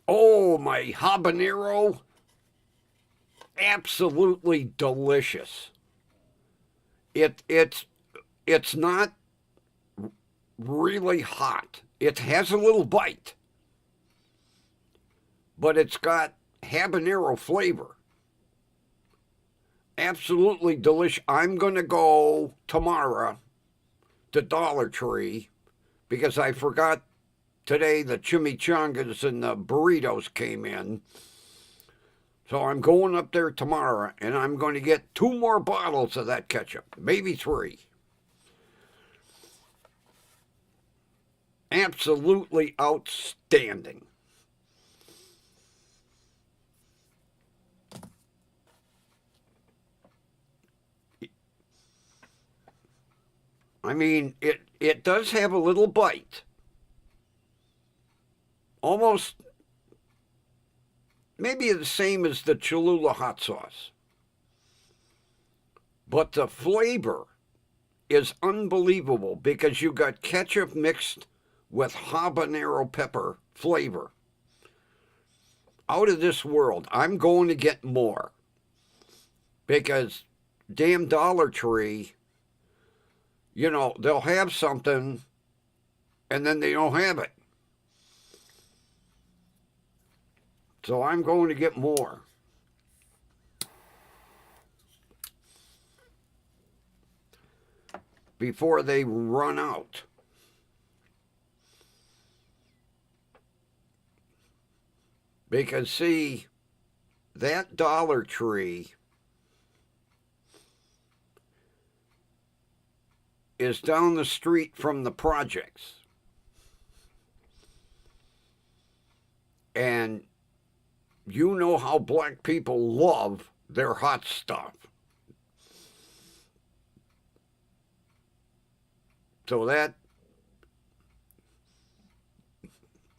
Oh, my habanero. Absolutely delicious. It's not really hot. It has a little bite, but it's got habanero flavor. Absolutely delicious. I'm going to go tomorrow to Dollar Tree because I forgot today the chimichangas and the burritos came in. So I'm going up there tomorrow, and I'm going to get 2 more bottles of that ketchup, maybe 3. Absolutely outstanding. I mean, it does have a little bite. Almost maybe the same as the Cholula hot sauce. But the flavor is unbelievable because you got ketchup mixed with habanero pepper flavor. Out of this world. I'm going to get more because damn Dollar Tree, you know, they'll have something and then they don't have it. So I'm going to get more. Before they run out. Because, see, that Dollar Tree is down the street from the projects. And you know how black people love their hot stuff. So that,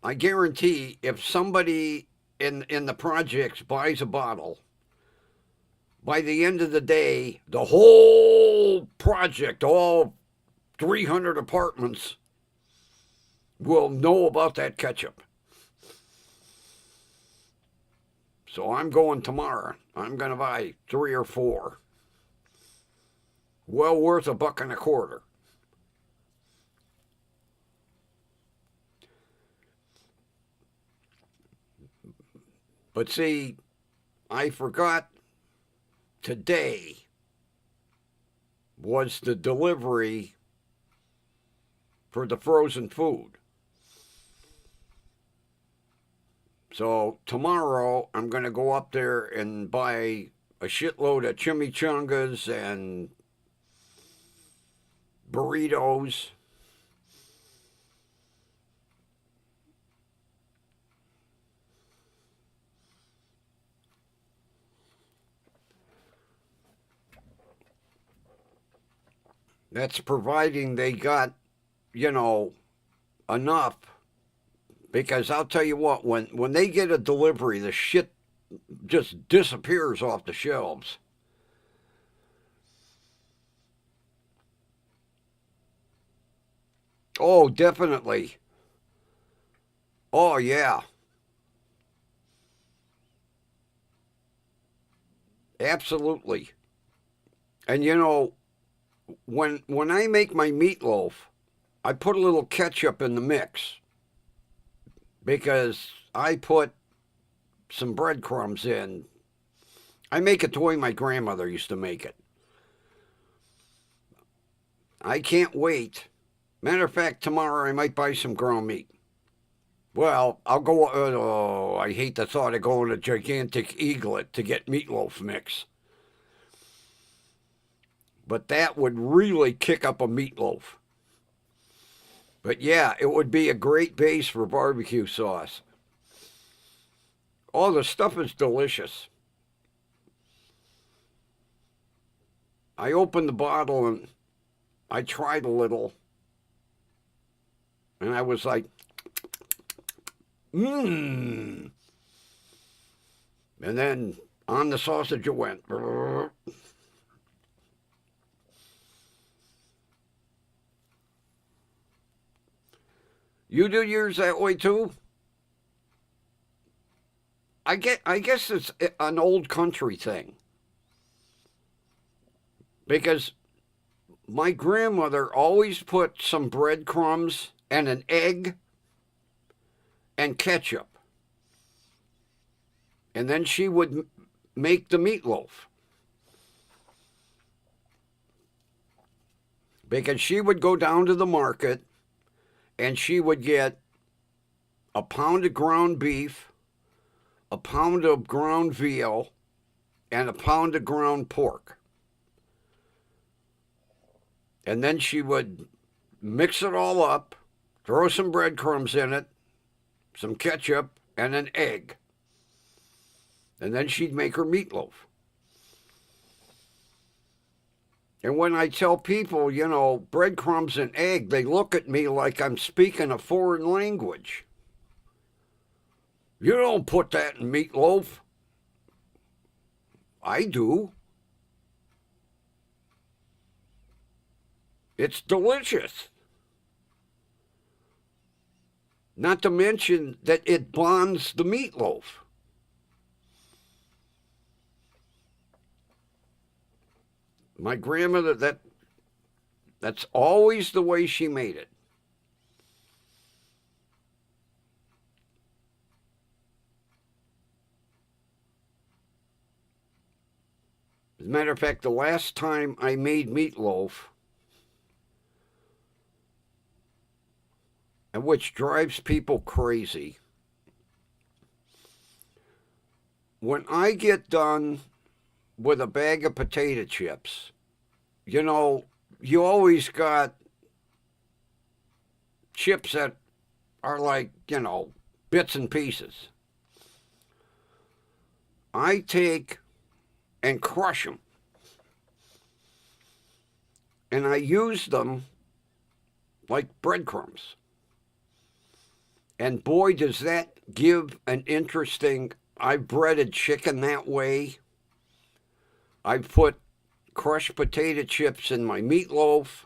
I guarantee if somebody in the projects buys a bottle, by the end of the day, the whole project, all 300 apartments, will know about that ketchup. So I'm going tomorrow. I'm going to buy 3 or 4. Well worth $1.25. But see, I forgot today was the delivery for the frozen food. So tomorrow I'm going to go up there and buy a shitload of chimichangas and burritos. That's providing they got, you know, enough. Because I'll tell you what, when they get a delivery, the shit just disappears off the shelves. Oh, definitely. Oh, yeah. Absolutely. And you know, when I make my meatloaf, I put a little ketchup in the mix because I put some breadcrumbs in. I make it the way my grandmother used to make it. I can't wait. Matter of fact, tomorrow I might buy some ground meat. Well, I'll go. Oh, I hate the thought of going to Gigantic Eaglet to get meatloaf mix. But that would really kick up a meatloaf. But yeah, it would be a great base for barbecue sauce. All the stuff is delicious. I opened the bottle and I tried a little, and I was like, mmm. And then on the sausage it went. You do yours that way too? I guess it's an old country thing because my grandmother always put some breadcrumbs and an egg and ketchup, and then she would make the meatloaf because she would go down to the market and she would get a pound of ground beef, a pound of ground veal, and a pound of ground pork. And then she would mix it all up, throw some breadcrumbs in it, some ketchup, and an egg. And then she'd make her meatloaf. And when I tell people, you know, breadcrumbs and egg, they look at me like I'm speaking a foreign language. You don't put that in meatloaf. I do. It's delicious. Not to mention that it bonds the meatloaf. My grandmother, that's always the way she made it. As a matter of fact, the last time I made meatloaf, and which drives people crazy, when I get done with a bag of potato chips, you know, you always got chips that are like, you know, bits and pieces. I take and crush them. And I use them like breadcrumbs. And boy, does that give an interesting. I've breaded chicken that way. I've put crushed potato chips in my meatloaf.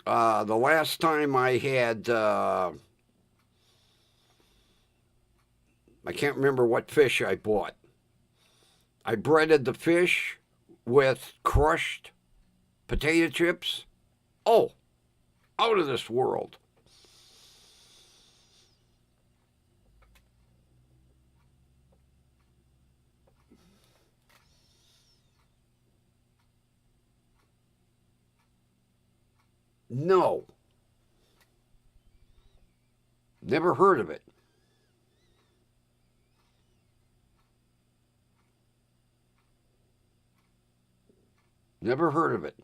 The last time I had, I can't remember what fish I bought. I breaded the fish with crushed potato chips. Oh, out of this world. No, never heard of it. Never heard of it.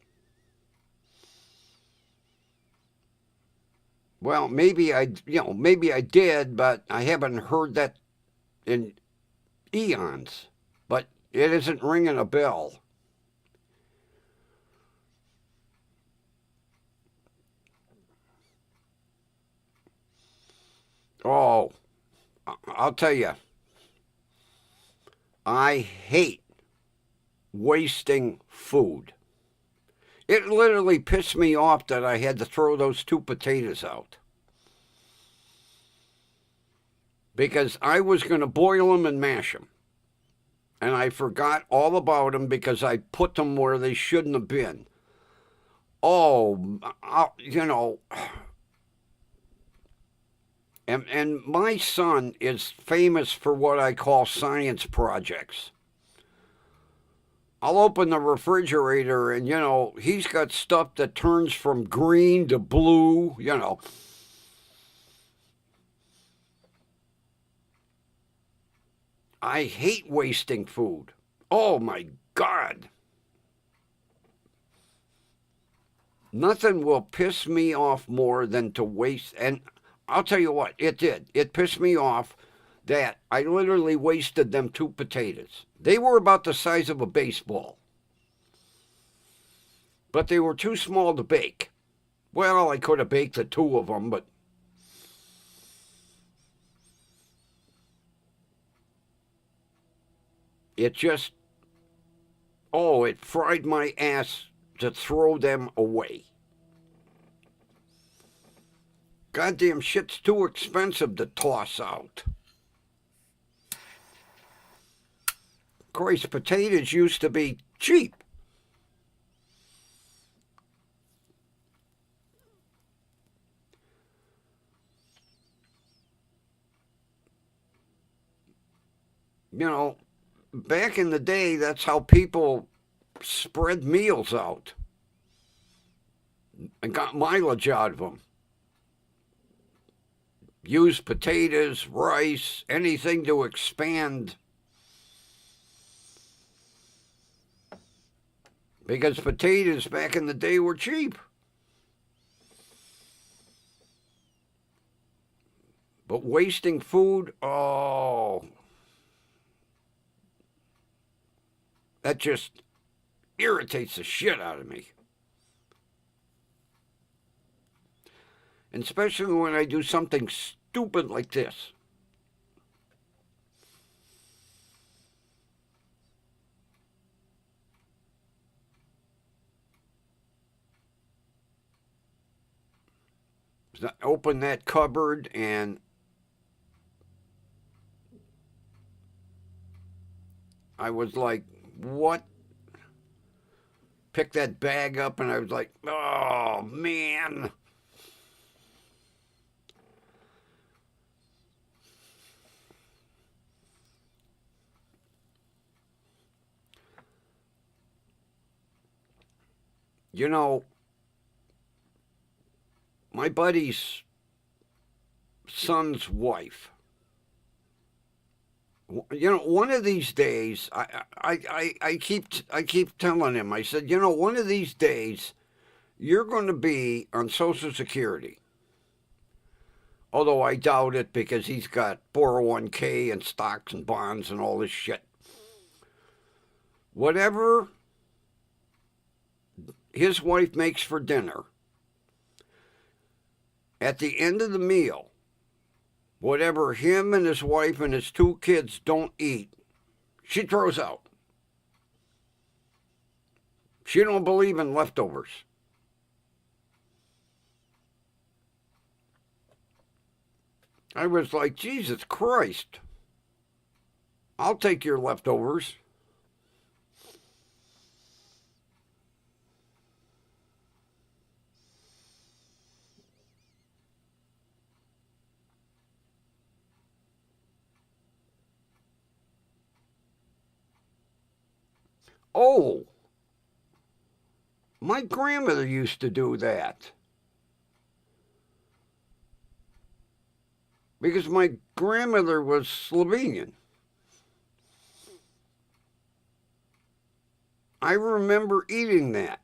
Well, maybe I did, but I haven't heard that in eons. But it isn't ringing a bell. Oh, I'll tell you, I hate wasting food. It literally pissed me off that I had to throw those 2 potatoes out. Because I was going to boil them and mash them. And I forgot all about them because I put them where they shouldn't have been. Oh, you know. And my son is famous for what I call science projects. I'll open the refrigerator and, you know, he's got stuff that turns from green to blue, you know. I hate wasting food. Oh, my God. Nothing will piss me off more than to waste. And I'll tell you what, it did. It pissed me off that I literally wasted them 2 potatoes. They were about the size of a baseball. But they were too small to bake. Well, I could have baked the 2 of them, but it just, oh, it fried my ass to throw them away. Goddamn shit's too expensive to toss out. Of course, potatoes used to be cheap. You know, back in the day, that's how people spread meals out and got mileage out of them. Used potatoes, rice, anything to expand. Because potatoes back in the day were cheap. But wasting food, oh, that just irritates the shit out of me. And especially when I do something stupid like this. Open that cupboard and I was like, what? Picked that bag up and I was like, oh, man. You know, my buddy's son's wife, you know, one of these days, I keep telling him, I said, you know, one of these days, you're going to be on Social Security. Although I doubt it because he's got 401k and stocks and bonds and all this shit. Whatever his wife makes for dinner, at the end of the meal, whatever him and his wife and his 2 kids don't eat, she throws out. She don't believe in leftovers. I was like, Jesus Christ, I'll take your leftovers. Oh, my grandmother used to do that. Because my grandmother was Slovenian. I remember eating that.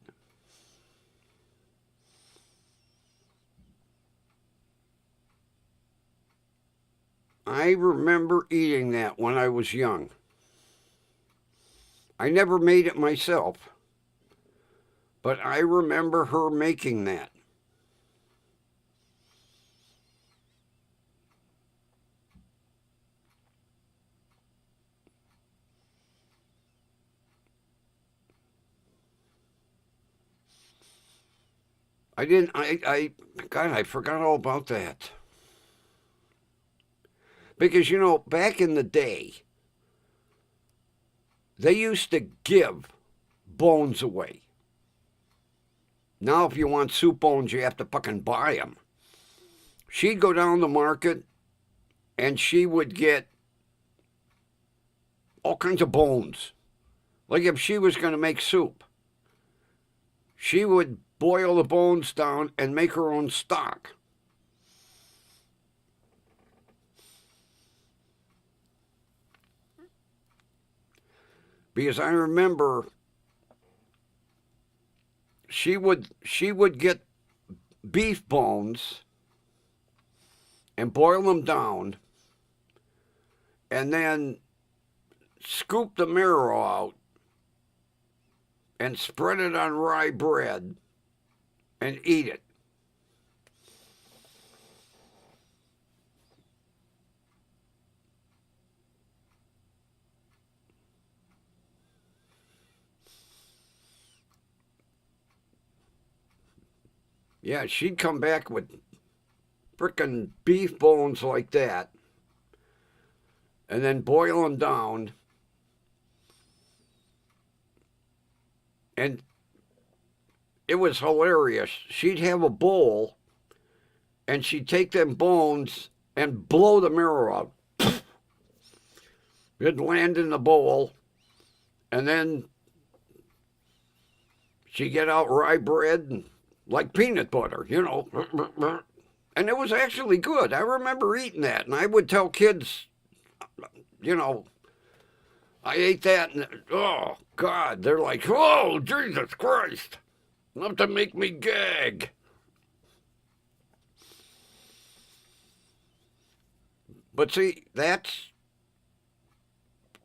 I remember eating that when I was young. I never made it myself, but I remember her making that. I didn't. God, I forgot all about that. Because back in the day, they used to give bones away. Now, if you want soup bones, you have to fucking buy them. She'd go down the market and she would get all kinds of bones. Like if she was going to make soup, she would boil the bones down and make her own stock. Because I remember she would get beef bones and boil them down and then scoop the marrow out and spread it on rye bread and eat it. Yeah, she'd come back with frickin' beef bones like that and then boil them down. And it was hilarious. She'd have a bowl and she'd take them bones and blow the marrow out. It'd land in the bowl, and then she'd get out rye bread and like peanut butter, And it was actually good. I remember eating that, and I would tell kids, I ate that, and oh, God, they're like, oh, Jesus Christ, enough to make me gag. But see, that's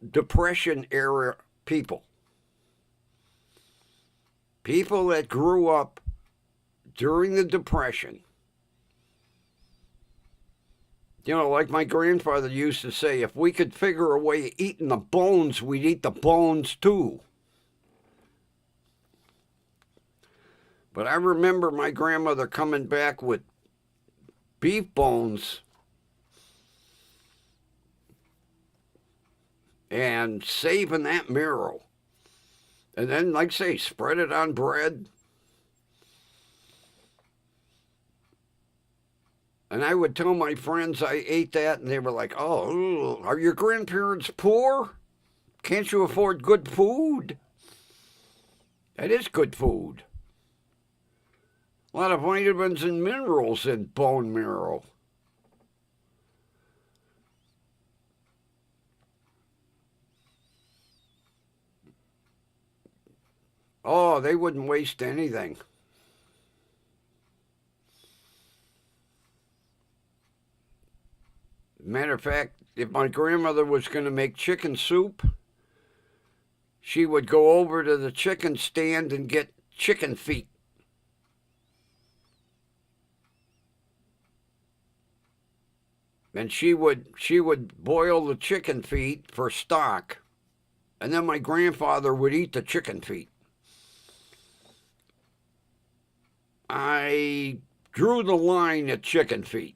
Depression era people. People that grew up during the Depression. Like my grandfather used to say, if we could figure a way of eating the bones, we'd eat the bones too. But I remember my grandmother coming back with beef bones and saving that marrow. And then, like I say, spread it on bread. And I would tell my friends I ate that, and they were like, oh, are your grandparents poor? Can't you afford good food? That is good food. A lot of vitamins and minerals in bone marrow. Oh, they wouldn't waste anything. Matter of fact, if my grandmother was going to make chicken soup, she would go over to the chicken stand and get chicken feet. And she would boil the chicken feet for stock, and then my grandfather would eat the chicken feet. I drew the line at chicken feet.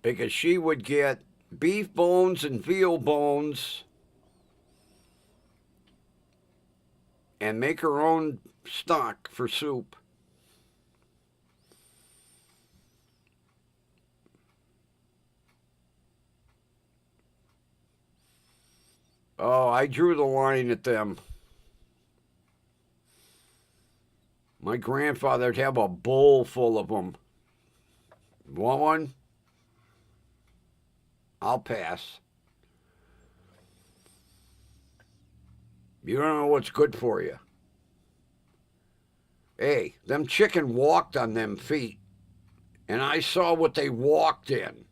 Because she would get beef bones and veal bones and make her own stock for soup. Oh, I drew the line at them. My grandfather'd have a bowl full of them. Want one? I'll pass. You don't know what's good for you. Hey, them chicken walked on them feet, and I saw what they walked in.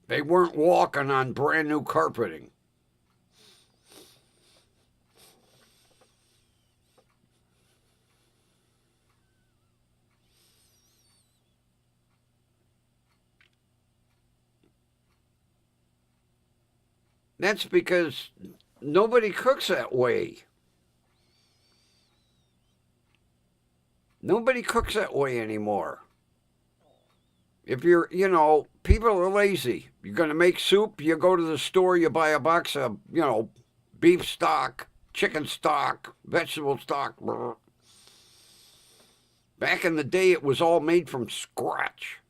They weren't walking on brand new carpeting. That's because nobody cooks that way. Nobody cooks that way anymore. If you're, people are lazy. You're going to make soup, you go to the store, you buy a box of, beef stock, chicken stock, vegetable stock. Back in the day, it was all made from scratch.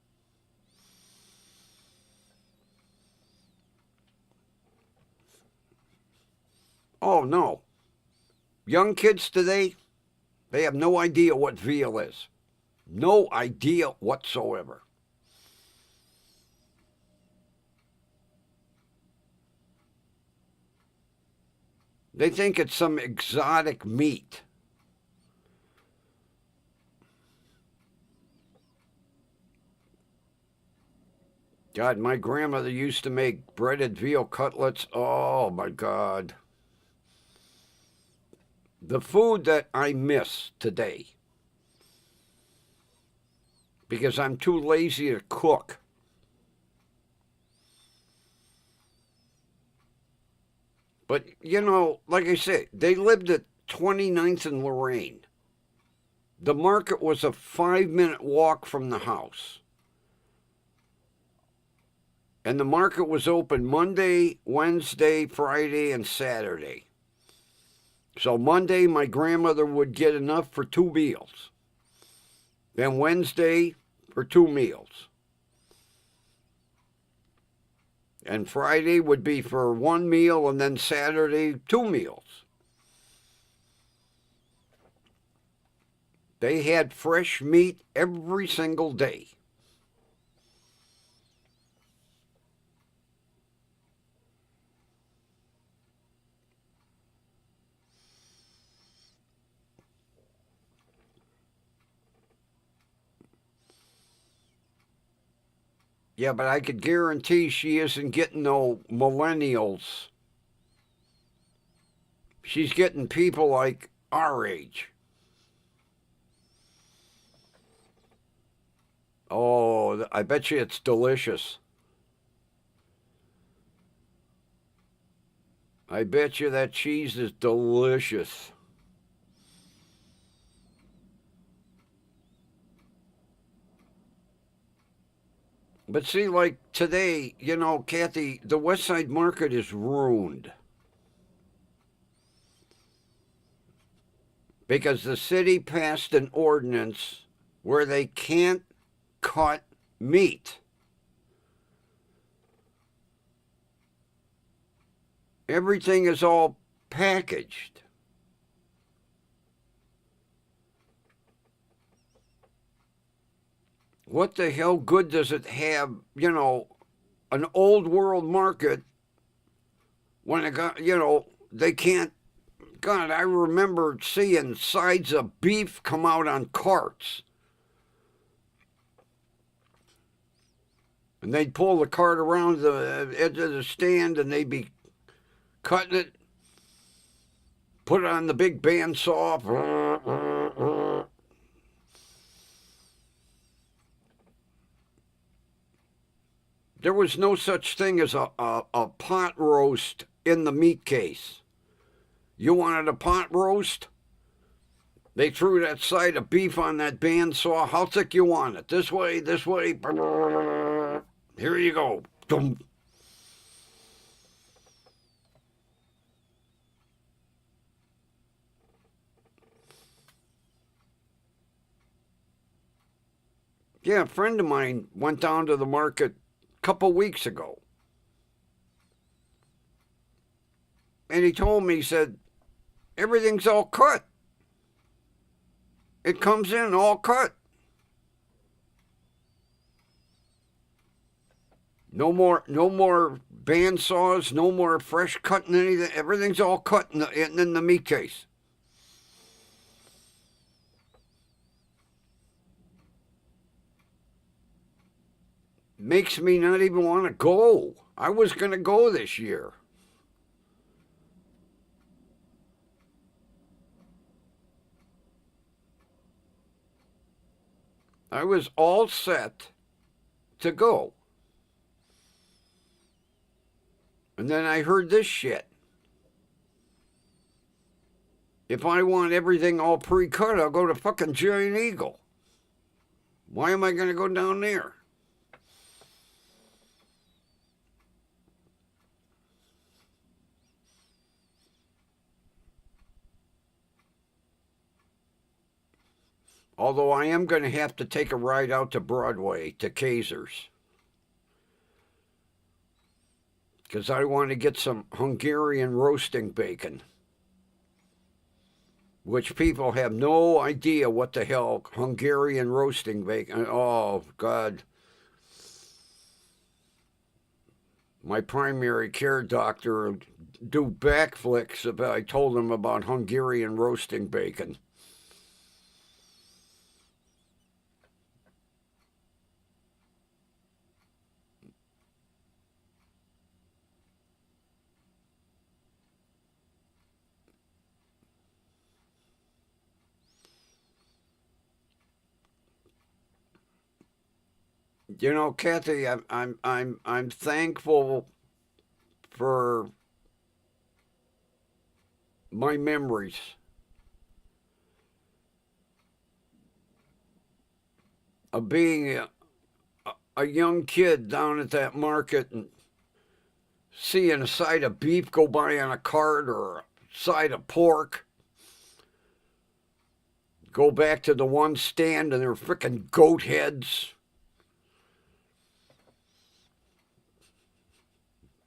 Oh, no. Young kids today, they have no idea what veal is. No idea whatsoever. They think it's some exotic meat. God, my grandmother used to make breaded veal cutlets. Oh, my God. The food that I miss today, because I'm too lazy to cook. But, like I said, they lived at 29th and Lorraine. The market was a 5-minute walk from the house. And the market was open Monday, Wednesday, Friday, and Saturday. So Monday, my grandmother would get enough for 2 meals. Then Wednesday, for 2 meals. And Friday would be for 1 meal, and then Saturday, 2 meals. They had fresh meat every single day. Yeah, but I could guarantee she isn't getting no millennials. She's getting people like our age. Oh, I bet you it's delicious. I bet you that cheese is delicious. But see, like today, Kathy, the West Side Market is ruined. Because the city passed an ordinance where they can't cut meat. Everything is all packaged. What the hell good does it have, an old world market when it got, they can't. God, I remember seeing sides of beef come out on carts. And they'd pull the cart around the edge of the stand and they'd be cutting it, put it on the big bandsaw. There was no such thing as a pot roast in the meat case. You wanted a pot roast? They threw that side of beef on that bandsaw. How thick you want it? This way, this way. Here you go. Yeah, a friend of mine went down to the market a couple weeks ago. And he told me, he said, everything's all cut. It comes in all cut. No more bandsaws, no more fresh cutting anything. Everything's all cut in the meat case. Makes me not even want to go. I was going to go this year. I was all set to go. And then I heard this shit. If I want everything all pre-cut, I'll go to fucking Giant Eagle. Why am I going to go down there? Although I am going to have to take a ride out to Broadway, to Kaiser's. Because I want to get some Hungarian roasting bacon. Which people have no idea what the hell Hungarian roasting bacon. Oh, God. My primary care doctor would do backflips if I told him about Hungarian roasting bacon. You know, Kathy, I'm thankful for my memories. Of being a young kid down at that market and seeing a side of beef go by on a cart or a side of pork. Go back to the one stand and they're frickin' goat heads.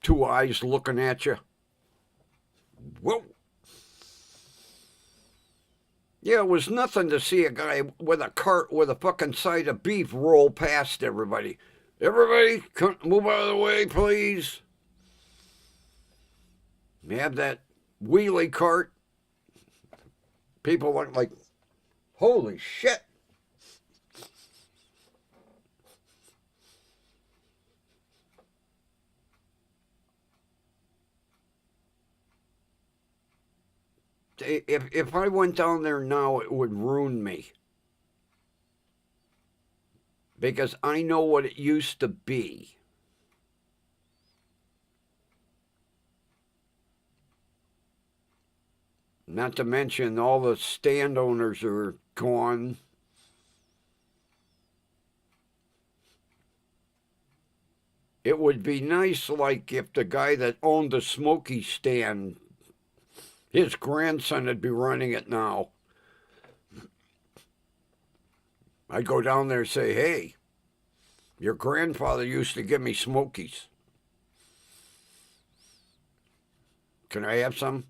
Two eyes looking at you. Whoa. Yeah, it was nothing to see a guy with a cart with a fucking side of beef roll past everybody. Everybody, come, move out of the way, please. You have that wheelie cart. People look like, holy shit. If I went down there now, it would ruin me. Because I know what it used to be. Not to mention all the stand owners are gone. It would be nice, like, if the guy that owned the Smoky stand, his grandson would be running it now. I'd go down there and say, hey, your grandfather used to give me Smokies. Can I have some?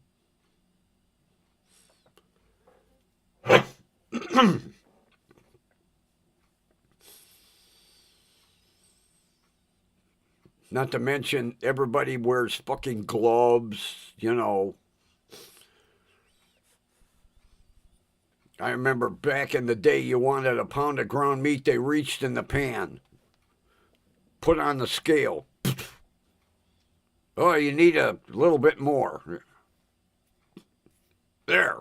Not to mention everybody wears fucking gloves, you know. I remember back in the day, you wanted a pound of ground meat, they reached in the pan, put on the scale. Oh, you need a little bit more. There.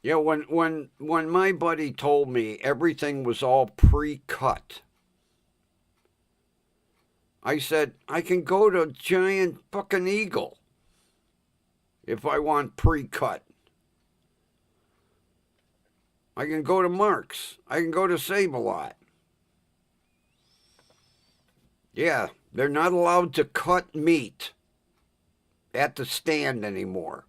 Yeah, when my buddy told me everything was all pre-cut, I said, I can go to Giant fucking Eagle if I want pre-cut. I can go to Mark's. I can go to Save-A-Lot. Yeah, they're not allowed to cut meat at the stand anymore.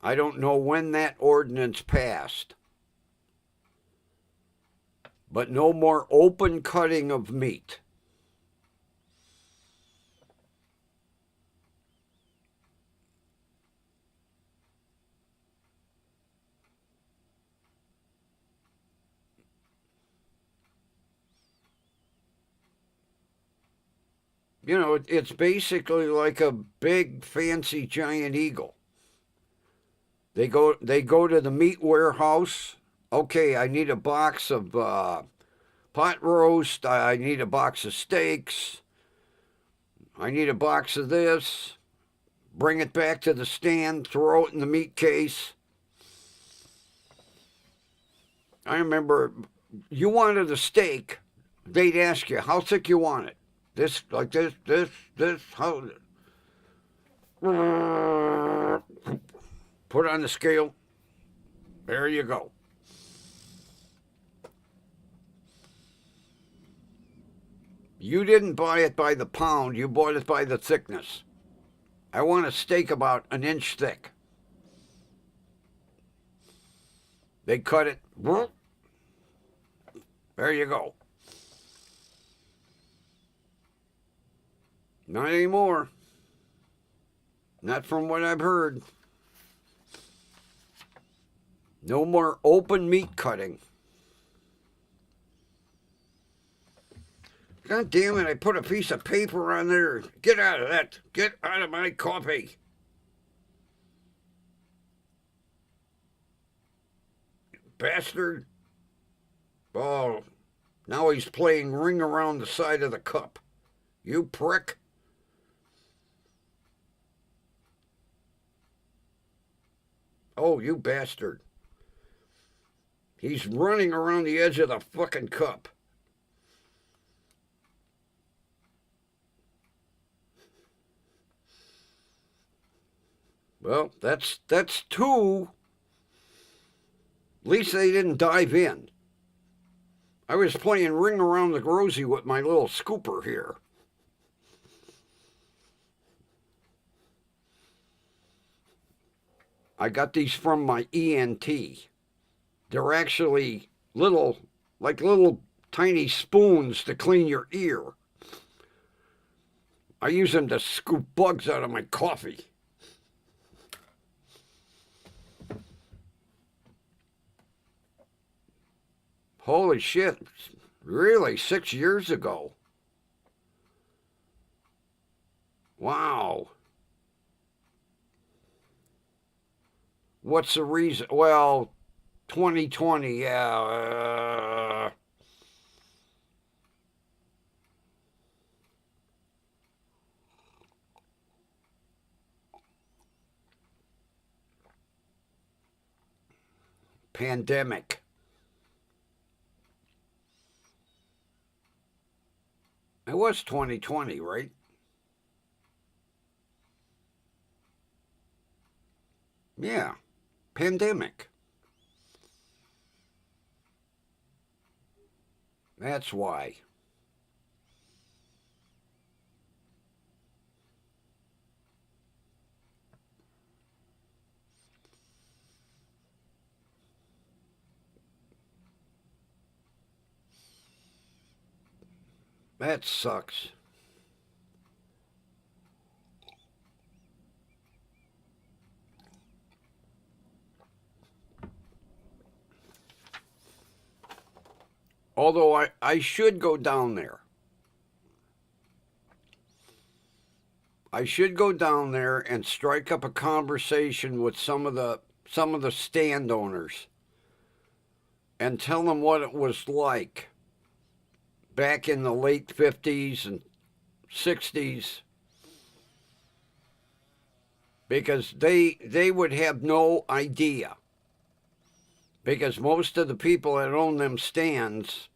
I don't know when that ordinance passed. But no more open cutting of meat. You know, it's basically like a big fancy Giant Eagle. They go to the meat warehouse. Okay, I need a box of pot roast. I need a box of steaks. I need a box of this. bring it back to the stand, throw it in the meat case. I remember you wanted a steak, they'd ask you, how thick you want it? This, like this, how? Put it on the scale. There you go. You didn't buy it by the pound, you bought it by the thickness. I want a steak about an inch thick. They cut it. There you go. Not anymore. Not from what I've heard. No more open meat cutting. God damn it, I put a piece of paper on there. Get out of that. Get out of my coffee. Bastard. Oh, now he's playing ring around the side of the cup. You prick. Oh, you bastard. He's running around the edge of the fucking cup. Well, that's two. At least they didn't dive in. I was playing ring around the rosy with my little scooper here. I got these from my ENT. They're actually little tiny spoons to clean your ear. I use them to scoop bugs out of my coffee. Holy shit, really, 6 years ago. Wow. What's the reason? Well, 2020, yeah. Pandemic. It was 2020, right? Yeah, pandemic. That's why. That sucks. Although I should go down there. I should go down there and strike up a conversation with some of the stand owners and tell them what it was like back in the late 50s and 60s, because they would have no idea, because most of the people that own them stands,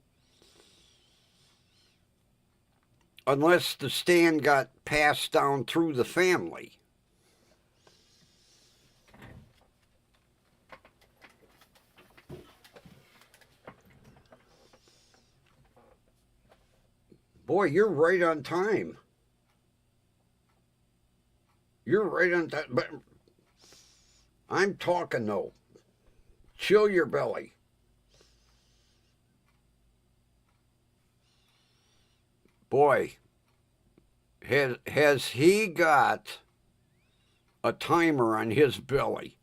unless the stand got passed down through the family, boy, you're right on time. You're right on time. But I'm talking, though. Chill your belly. Boy, has he got a timer on his belly?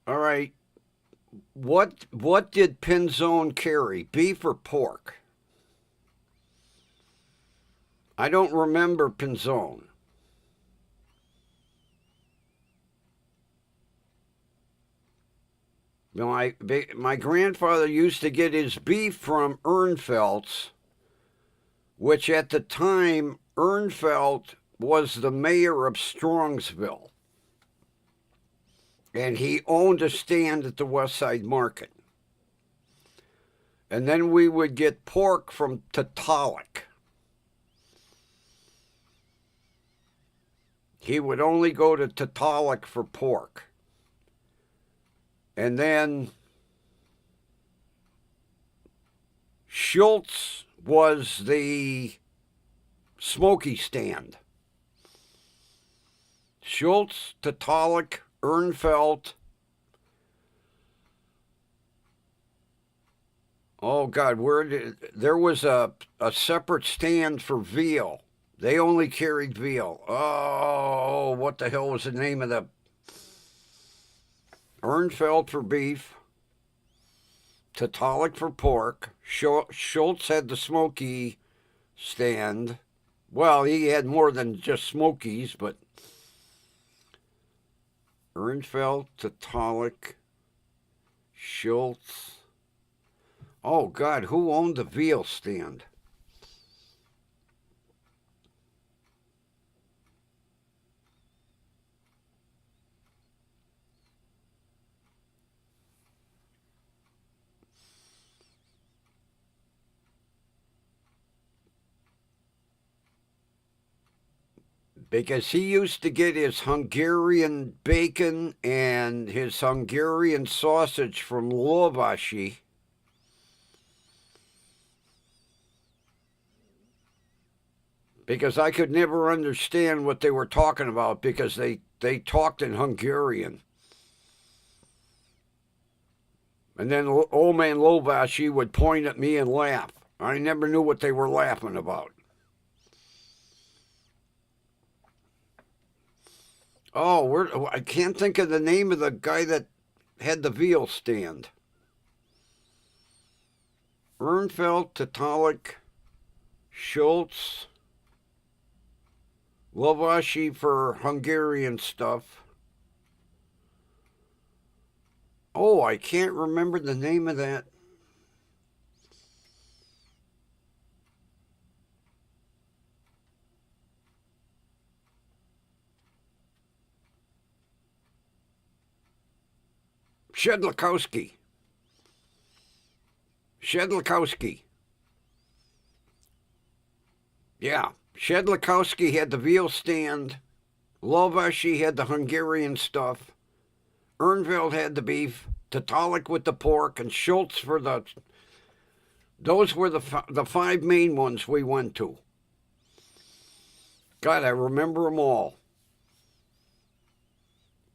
All right. What did Pinzone carry? Beef or pork? I don't remember Pinzone. My grandfather used to get his beef from Ernfeldt's, which at the time, Ernfeldt was the mayor of Strongsville. And he owned a stand at the West Side Market. And then we would get pork from Tatalik. He would only go to Tatalik for pork. And then Schultz was the smoky stand. Schultz, Tatalik, Ernfeldt. Oh God, there was a separate stand for veal. They only carried veal. Oh, what the hell was the name of the Ernfeldt for beef, Tatalik for pork. Schultz had the smoky stand. Well, he had more than just smokies, but Ernfeldt, Tatalik, Schultz. Oh, God, who owned the veal stand? Because he used to get his Hungarian bacon and his Hungarian sausage from Lovashi. Because I could never understand what they were talking about because they talked in Hungarian. And then old man Lovashi would point at me and laugh. I never knew what they were laughing about. Oh, I can't think of the name of the guy that had the veal stand. Ernfeldt, Tatalik, Schultz, Lovashi for Hungarian stuff. Oh, I can't remember the name of that. Shedlikowski. Yeah, Shedlikowski had the veal stand. Lovashi had the Hungarian stuff. Ernfeldt had the beef. Tatalik with the pork, and Schultz for the. Those were the five main ones we went to. God, I remember them all.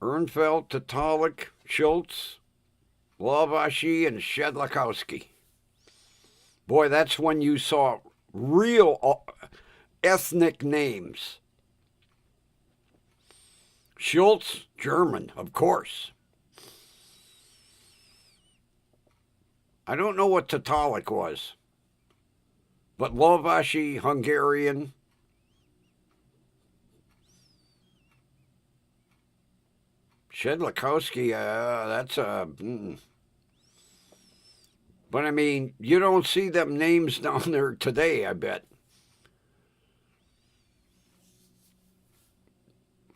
Ernfeldt, Tatalik, Schultz, Lovashi, and Shedlikowski. Boy, that's when you saw real ethnic names. Schultz, German, of course. I don't know what Tatalik was, but Lovashi, Hungarian. Shedlikowski, that's a. But I mean, you don't see them names down there today, I bet.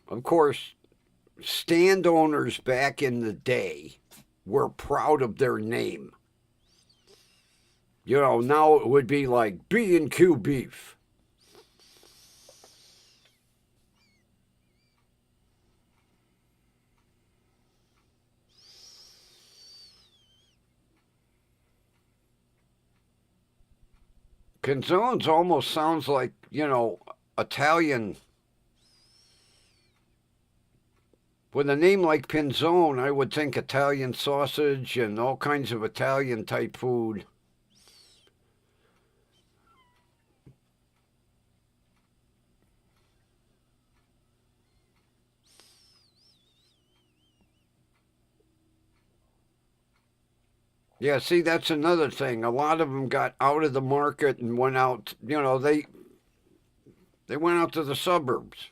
Of course, stand owners back in the day were proud of their name. You know, now it would be like B&Q beef. Pinzone's almost sounds like, you know, Italian. With a name like Pinzone, I would think Italian sausage and all kinds of Italian type food. Yeah, see, that's another thing. A lot of them got out of the market and went out, you know, they went out to the suburbs.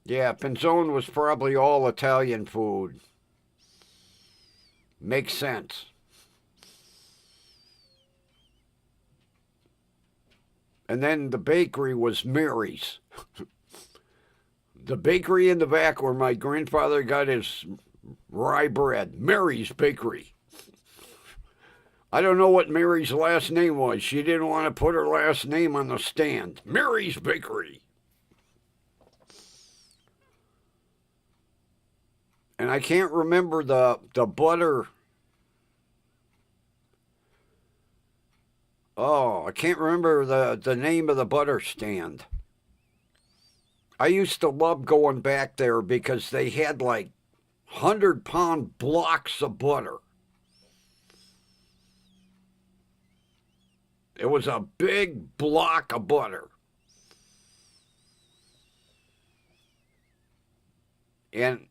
Yeah, Pinzone was probably all Italian food. Makes sense. And then the bakery was Mary's. The bakery in the back where my grandfather got his rye bread. Mary's Bakery. I don't know what Mary's last name was. She didn't want to put her last name on the stand. Mary's Bakery. And I can't remember the butter. Oh, I can't remember the name of the butter stand. I used to love going back there because they had like 100-pound blocks of butter. It was a big block of butter. And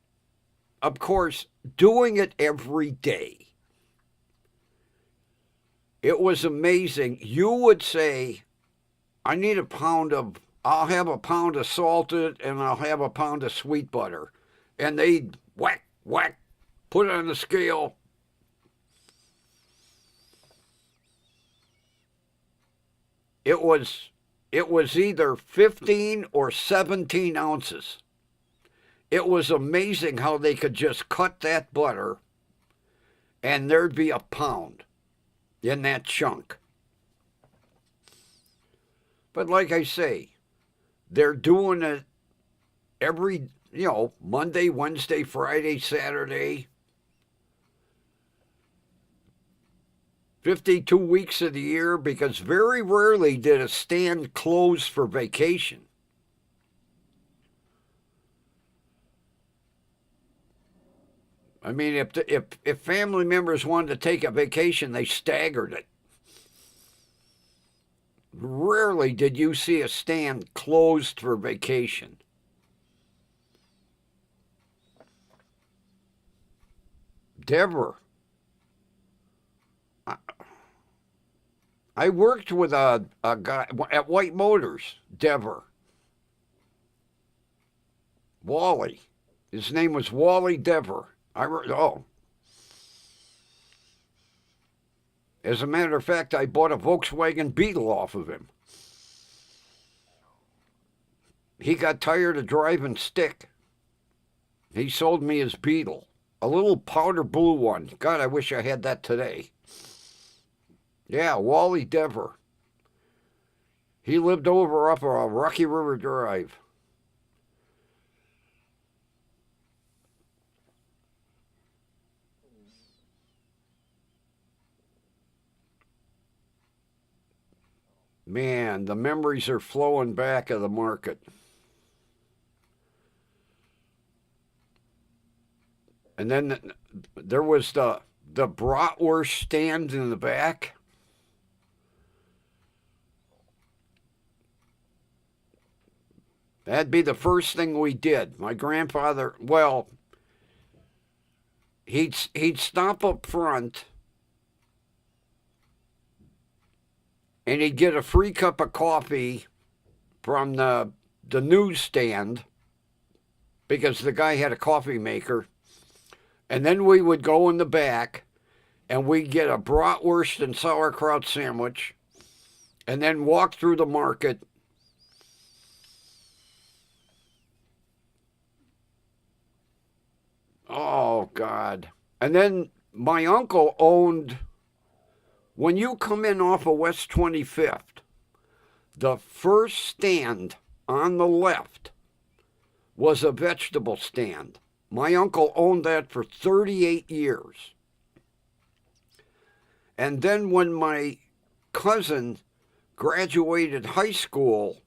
of course, doing it every day, it was amazing. You would say, I need a pound of, I'll have a pound of salted and I'll have a pound of sweet butter. And they'd whack, whack, put it on the scale. It was either 15 or 17 ounces. It was amazing how they could just cut that butter and there'd be a pound in that chunk. But like I say, they're doing it every, Monday, Wednesday, Friday, Saturday, 52 weeks of the year, because very rarely did a stand close for vacation. I mean, if family members wanted to take a vacation, they staggered it. Rarely did you see a stand closed for vacation. Dever. I worked with a guy at White Motors, Dever. Wally. His name was Wally Dever. As a matter of fact, I bought a Volkswagen Beetle off of him. He got tired of driving stick. He sold me his Beetle, a little powder blue one. God, I wish I had that today. Yeah, Wally Dever. He lived over up Rocky River Drive. Man, the memories are flowing back of the market. And then there was the bratwurst stand in the back. That'd be the first thing we did. My grandfather, he'd stop up front and he'd get a free cup of coffee from the newsstand because the guy had a coffee maker. And then we would go in the back and we'd get a bratwurst and sauerkraut sandwich and then walk through the market. Oh, God. And then my uncle owned, when you come in off of West 25th, the first stand on the left was a vegetable stand. My uncle owned that for 38 years. And then when my cousin graduated high school,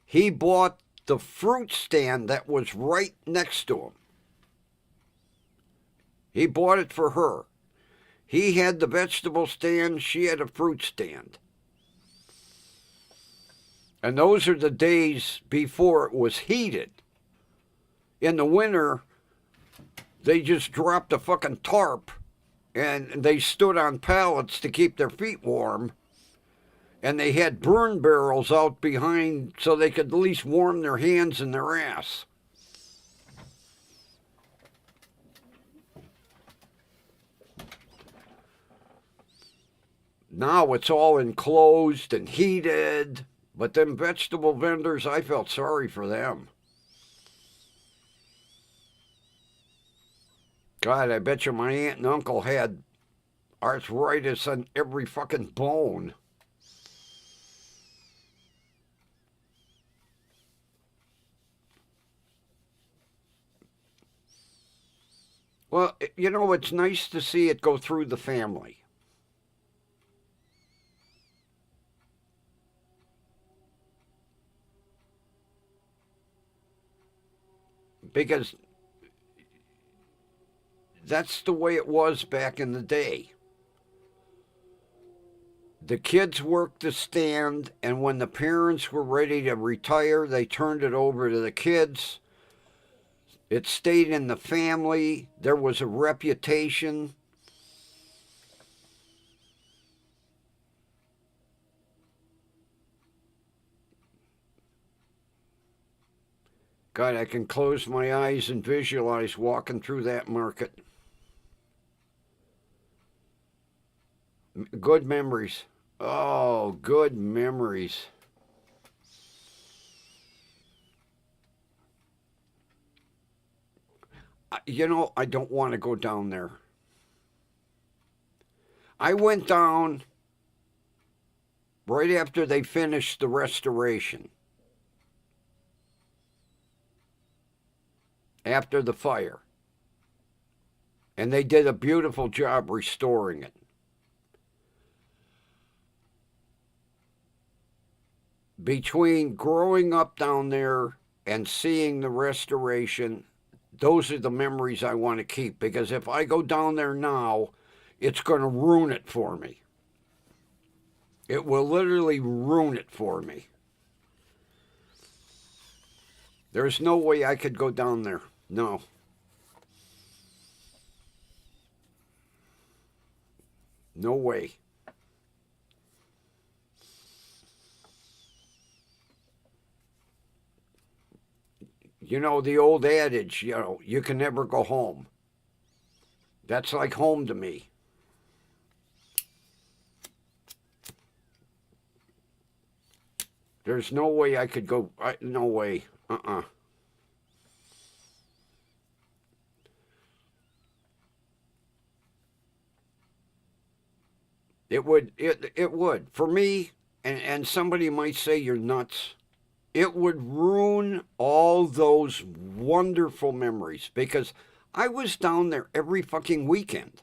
he bought the fruit stand that was right next to him. He bought it for her. He had the vegetable stand, she had a fruit stand. And those are the days before it was heated. In the winter, they just dropped a fucking tarp and they stood on pallets to keep their feet warm. And they had burn barrels out behind so they could at least warm their hands and their ass. Now it's all enclosed and heated. But them vegetable vendors, I felt sorry for them. God, I bet you my aunt and uncle had arthritis on every fucking bone. Well, you know, it's nice to see it go through the family. Because that's the way it was back in the day. The kids worked the stand, and when the parents were ready to retire, they turned it over to the kids. It stayed in the family. There was a reputation. God, I can close my eyes and visualize walking through that market. Good memories. Oh, good memories. You know, I don't want to go down there. I went down right after they finished the restoration, after the fire. And they did a beautiful job restoring it. Between growing up down there and seeing the restoration, those are the memories I want to keep, because if I go down there now, it's going to ruin it for me. It will literally ruin it for me. There's no way I could go down there. No. No way. You know, the old adage, you know, you can never go home. That's like home to me. There's no way I could go. No way. It would. It would. For me, and somebody might say you're nuts. It would ruin all those wonderful memories, because I was down there every fucking weekend.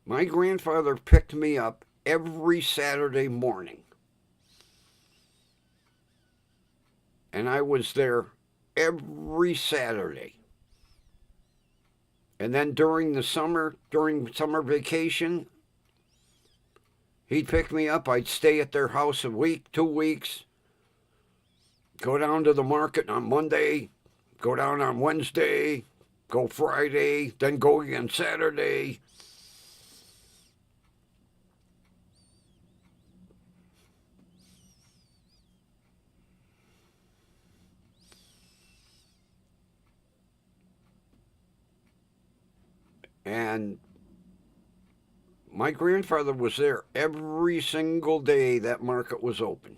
My grandfather picked me up every Saturday morning. And I was there every Saturday. And then during summer vacation, he'd pick me up. I'd stay at their house a week, 2 weeks, go down to the market on Monday, go down on Wednesday, go Friday, then go again Saturday. And my grandfather was there every single day that market was open.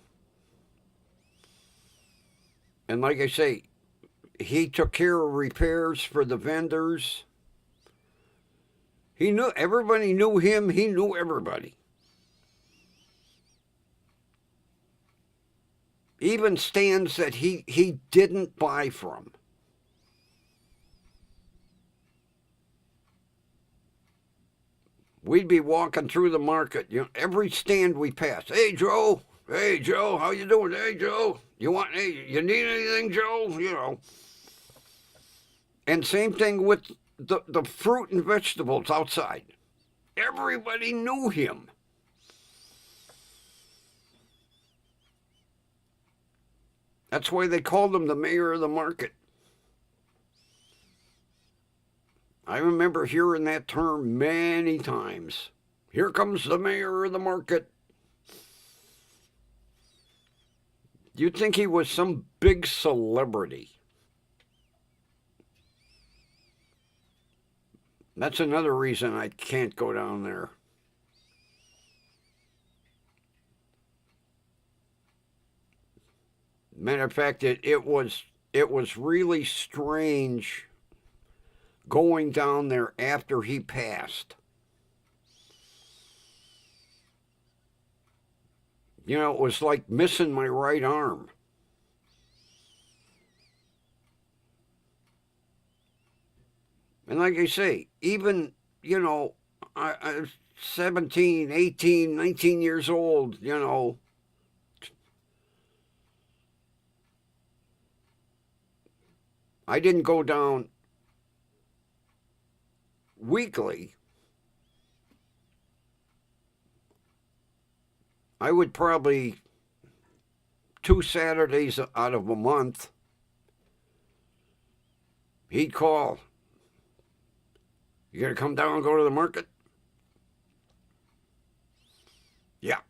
And like I say, he took care of repairs for the vendors. He knew, everybody knew him. He knew everybody. Even stands that he didn't buy from. We'd be walking through the market, you know, every stand we passed. Hey Joe, how you doing? Hey Joe, you need anything, Joe? You know. And same thing with the fruit and vegetables outside. Everybody knew him. That's why they called him the mayor of the market. I remember hearing that term many times. Here comes the mayor of the market. You'd think he was some big celebrity. That's another reason I can't go down there. Matter of fact, it was really strange going down there after he passed. You know, it was like missing my right arm. And like I say, even, I was 17, 18, 19 years old, I didn't go down weekly. I would probably 2 Saturdays out of a month, he'd call. You gonna come down and go to the market? Yeah.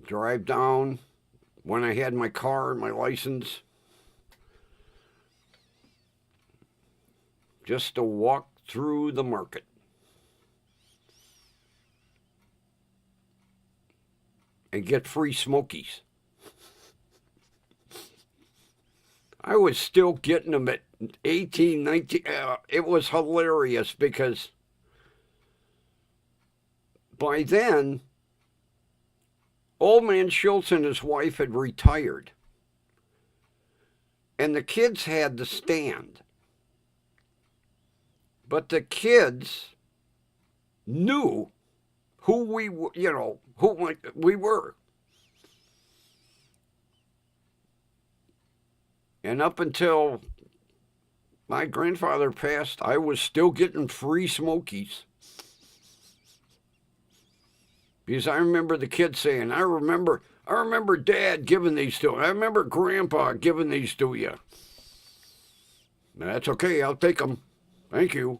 Drive down when I had my car and my license, just to walk through the market. And get free smokies. I was still getting them at 18, 19. It was hilarious because by then, old man Schultz and his wife had retired. And the kids had the stand. But the kids knew who we were, who we were. And up until my grandfather passed, I was still getting free smokies. Because I remember the kids saying, I remember Dad giving these to me. I remember Grandpa giving these to you. That's okay, I'll take them. Thank you.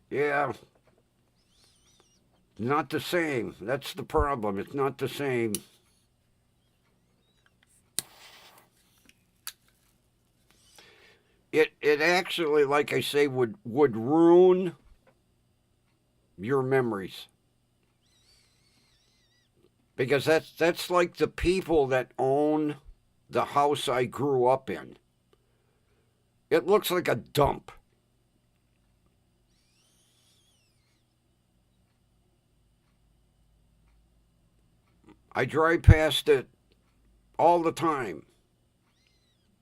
Yeah. Not the same. That's the problem. It's not the same. It actually, like I say, would ruin your memories. Because that's like the people that own the house I grew up in. It looks like a dump. I drive past it all the time,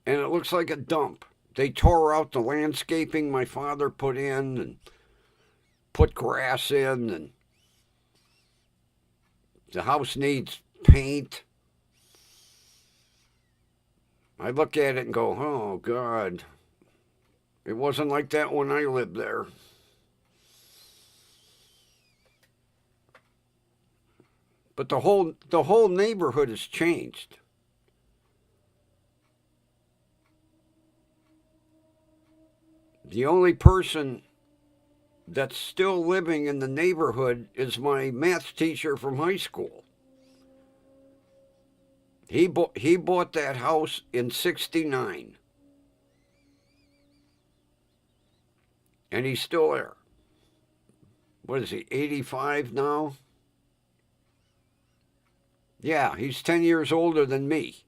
and it looks like a dump. They tore out the landscaping my father put in and put grass in, and the house needs paint. I look at it and go, oh, God. It wasn't like that when I lived there. But the whole neighborhood has changed. The only person that's still living in the neighborhood is my math teacher from high school. He bought that house in '69. And he's still there. What is he, 85 now? Yeah, he's 10 years older than me.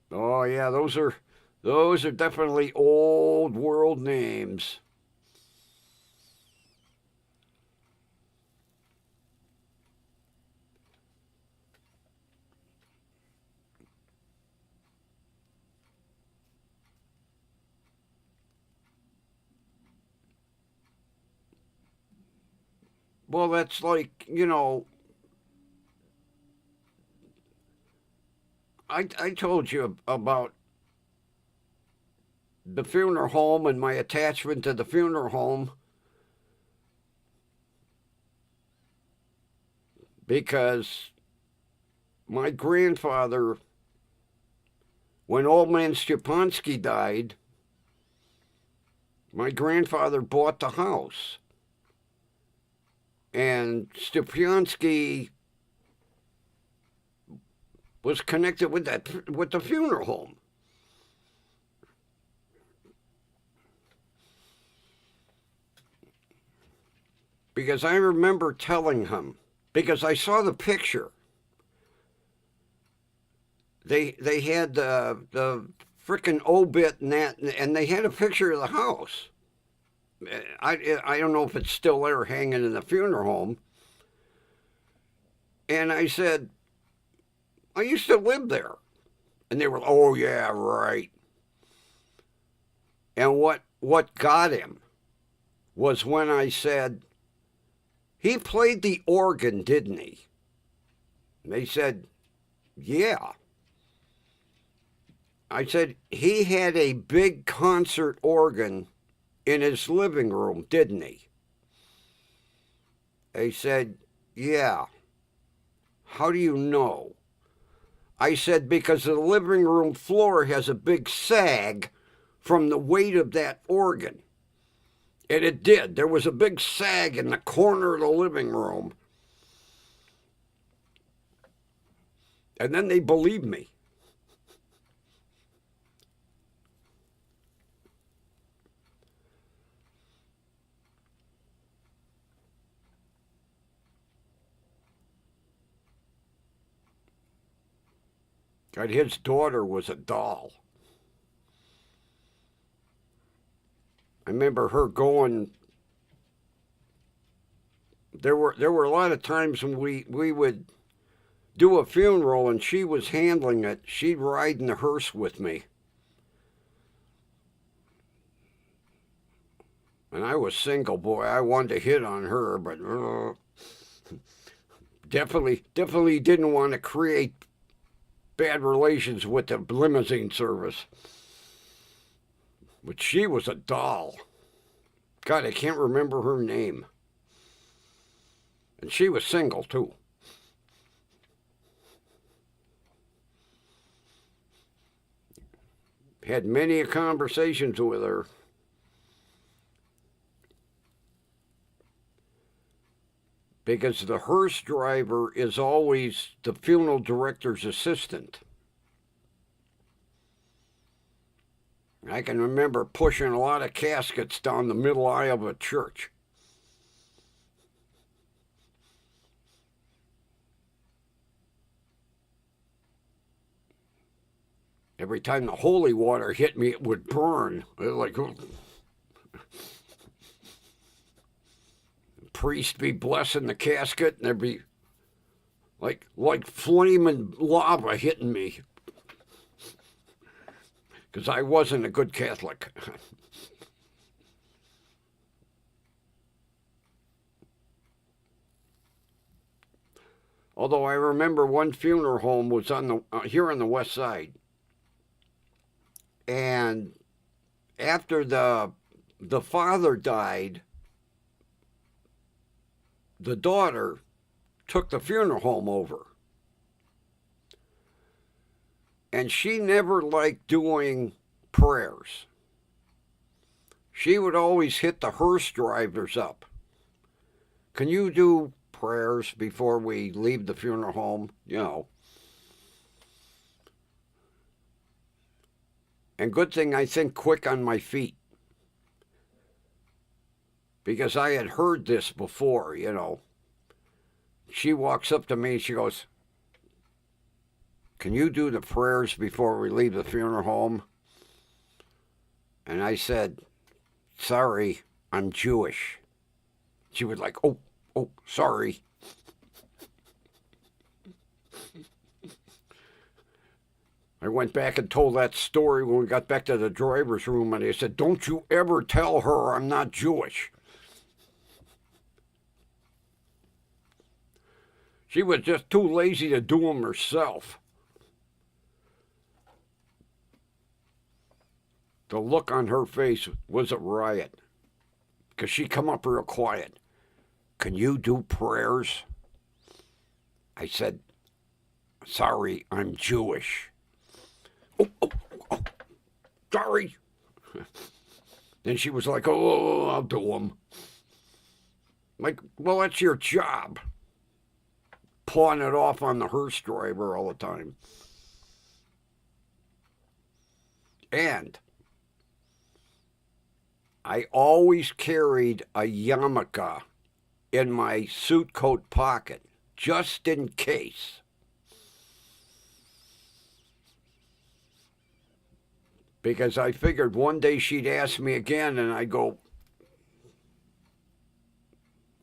Oh yeah, those are definitely old world names. Well, that's like, I told you about the funeral home and my attachment to the funeral home because my grandfather when old man Stepanski died, my grandfather bought the house. And Stepanski was connected with the funeral home. Because I remember telling him, because I saw the picture. They had the frickin' obit and that, and they had a picture of the house. I don't know if it's still there hanging in the funeral home. And I said, I used to live there. And they were, oh yeah, right. And what got him was when I said, he played the organ, didn't he? And they said, yeah. I said, he had a big concert organ in his living room, didn't he? They said, yeah. How do you know? I said, because the living room floor has a big sag from the weight of that organ. And it did. There was a big sag in the corner of the living room. And then they believed me. God, his daughter was a doll. I remember her going. There were a lot of times when we would do a funeral and she was handling it. She'd ride in the hearse with me. And I was single, boy. I wanted to hit on her, but definitely didn't want to create bad relations with the limousine service. But she was a doll. God, I can't remember her name. And she was single, too. Had many conversations with her. Because the hearse driver is always the funeral director's assistant. I can remember pushing a lot of caskets down the middle aisle of a church. Every time the holy water hit me, it would burn. It was like, priest be blessing the casket, and there'd be like flaming lava hitting me. Because I wasn't a good Catholic. Although I remember one funeral home was on here on the west side. And after the father died, the daughter took the funeral home over. And she never liked doing prayers. She would always hit the hearse drivers up. Can you do prayers before we leave the funeral home? You know. And good thing I think quick on my feet. Because I had heard this before, you know. She walks up to me and she goes, can you do the prayers before we leave the funeral home? And I said, sorry, I'm Jewish. She was like, oh, sorry. I went back and told that story when we got back to the driver's room, and I said, don't you ever tell her I'm not Jewish. She was just too lazy to do them herself. The look on her face was a riot. Because she come up real quiet. Can you do prayers? I said, sorry, I'm Jewish. Sorry. Then she was like, oh, I'll do them. Like, well, that's your job. Pawing it off on the hearse driver all the time. And I always carried a yarmulke in my suit coat pocket, just in case. Because I figured one day she'd ask me again, and I'd go,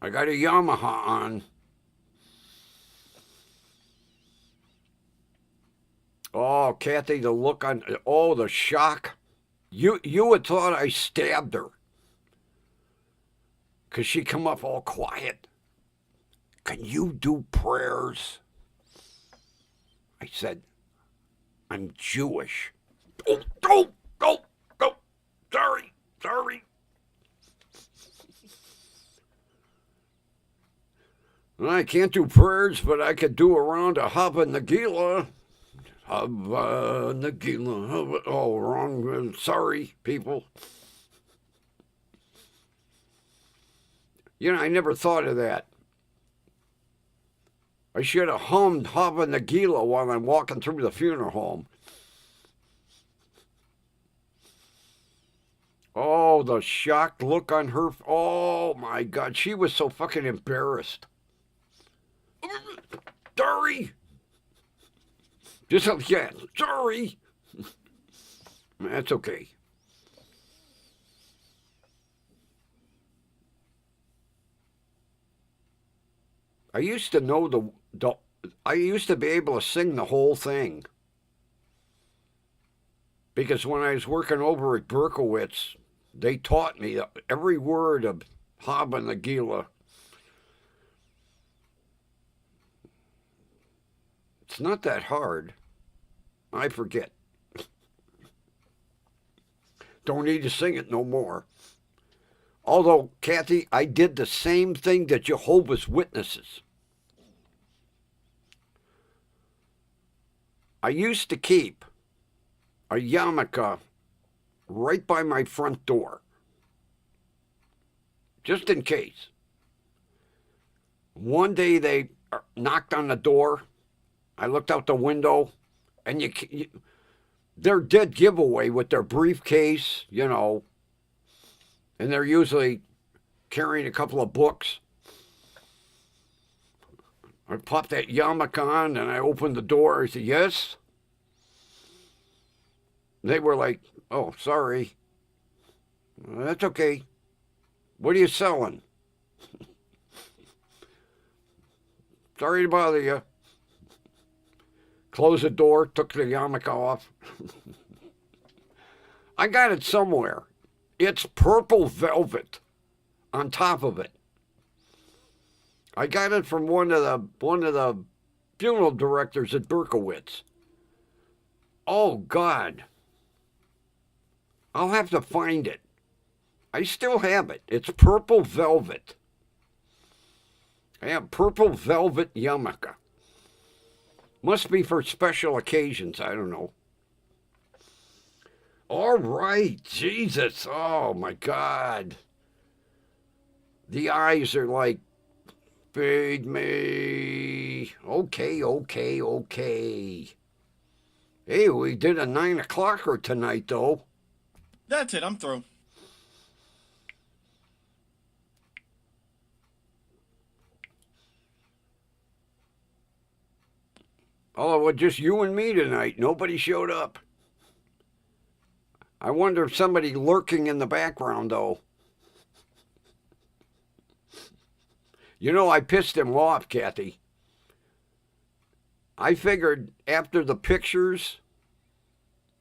I got a Yamaha on. Oh, Kathy, the look on, oh, the shock. You had thought I stabbed her. Because she come up all quiet. Can you do prayers? I said, I'm Jewish. Oh, go. Sorry. I can't do prayers, but I could do around a Hava Nagila. Hava Nagila. Oh, wrong. Sorry, people. You know, I never thought of that. I should have hummed Hava Nagila while I'm walking through the funeral home. Oh, the shocked look on her. Oh, my God. She was so fucking embarrassed. Sorry. Just again. Sorry. That's okay. I used to know I used to be able to sing the whole thing. Because when I was working over at Berkowitz, they taught me every word of Hava Nagila. It's not that hard. I forget. Don't need to sing it no more. Although, Kathy, I did the same thing to Jehovah's Witnesses. I used to keep a yarmulke right by my front door, just in case. One day they knocked on the door. I looked out the window, and they're dead giveaway with their briefcase, you know, and they're usually carrying a couple of books. I popped that yarmulke on, and I opened the door. I said, yes? They were like, oh, sorry. That's okay. What are you selling? Sorry to bother you. Closed the door, took the yarmulke off. I got it somewhere. It's purple velvet on top of it. I got it from one of the funeral directors at Berkowitz. Oh, God. I'll have to find it. I still have it. It's purple velvet. I have purple velvet yarmulke. Must be for special occasions. I don't know. All right. Jesus. Oh, my God. The eyes are like, feed me. Okay. Hey, we did a 9 o'clocker tonight, though. That's it. I'm through. Oh, it was just you and me tonight. Nobody showed up. I wonder if somebody lurking in the background, though. You know, I pissed him off, Kathy. I figured after the pictures,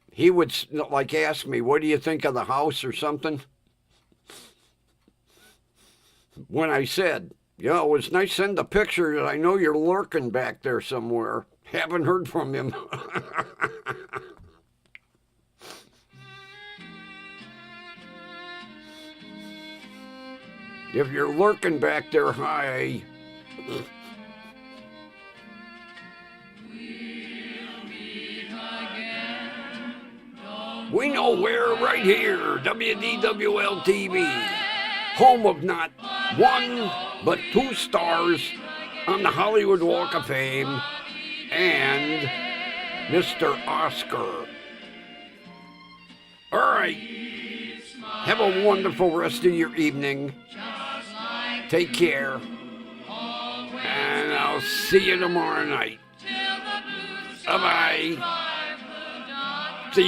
he would, like, ask me, what do you think of the house or something? When I said, you know, it was nice to send the pictures. I know you're lurking back there somewhere. Haven't heard from him. If you're lurking back there, hi. We'll meet again We know where, right here, WDWL TV, home of not one, but 2 stars on the Hollywood Walk of Fame, and Mr. Oscar. All right. Have a wonderful rest of your evening. Take care. And I'll see you tomorrow night. Bye-bye.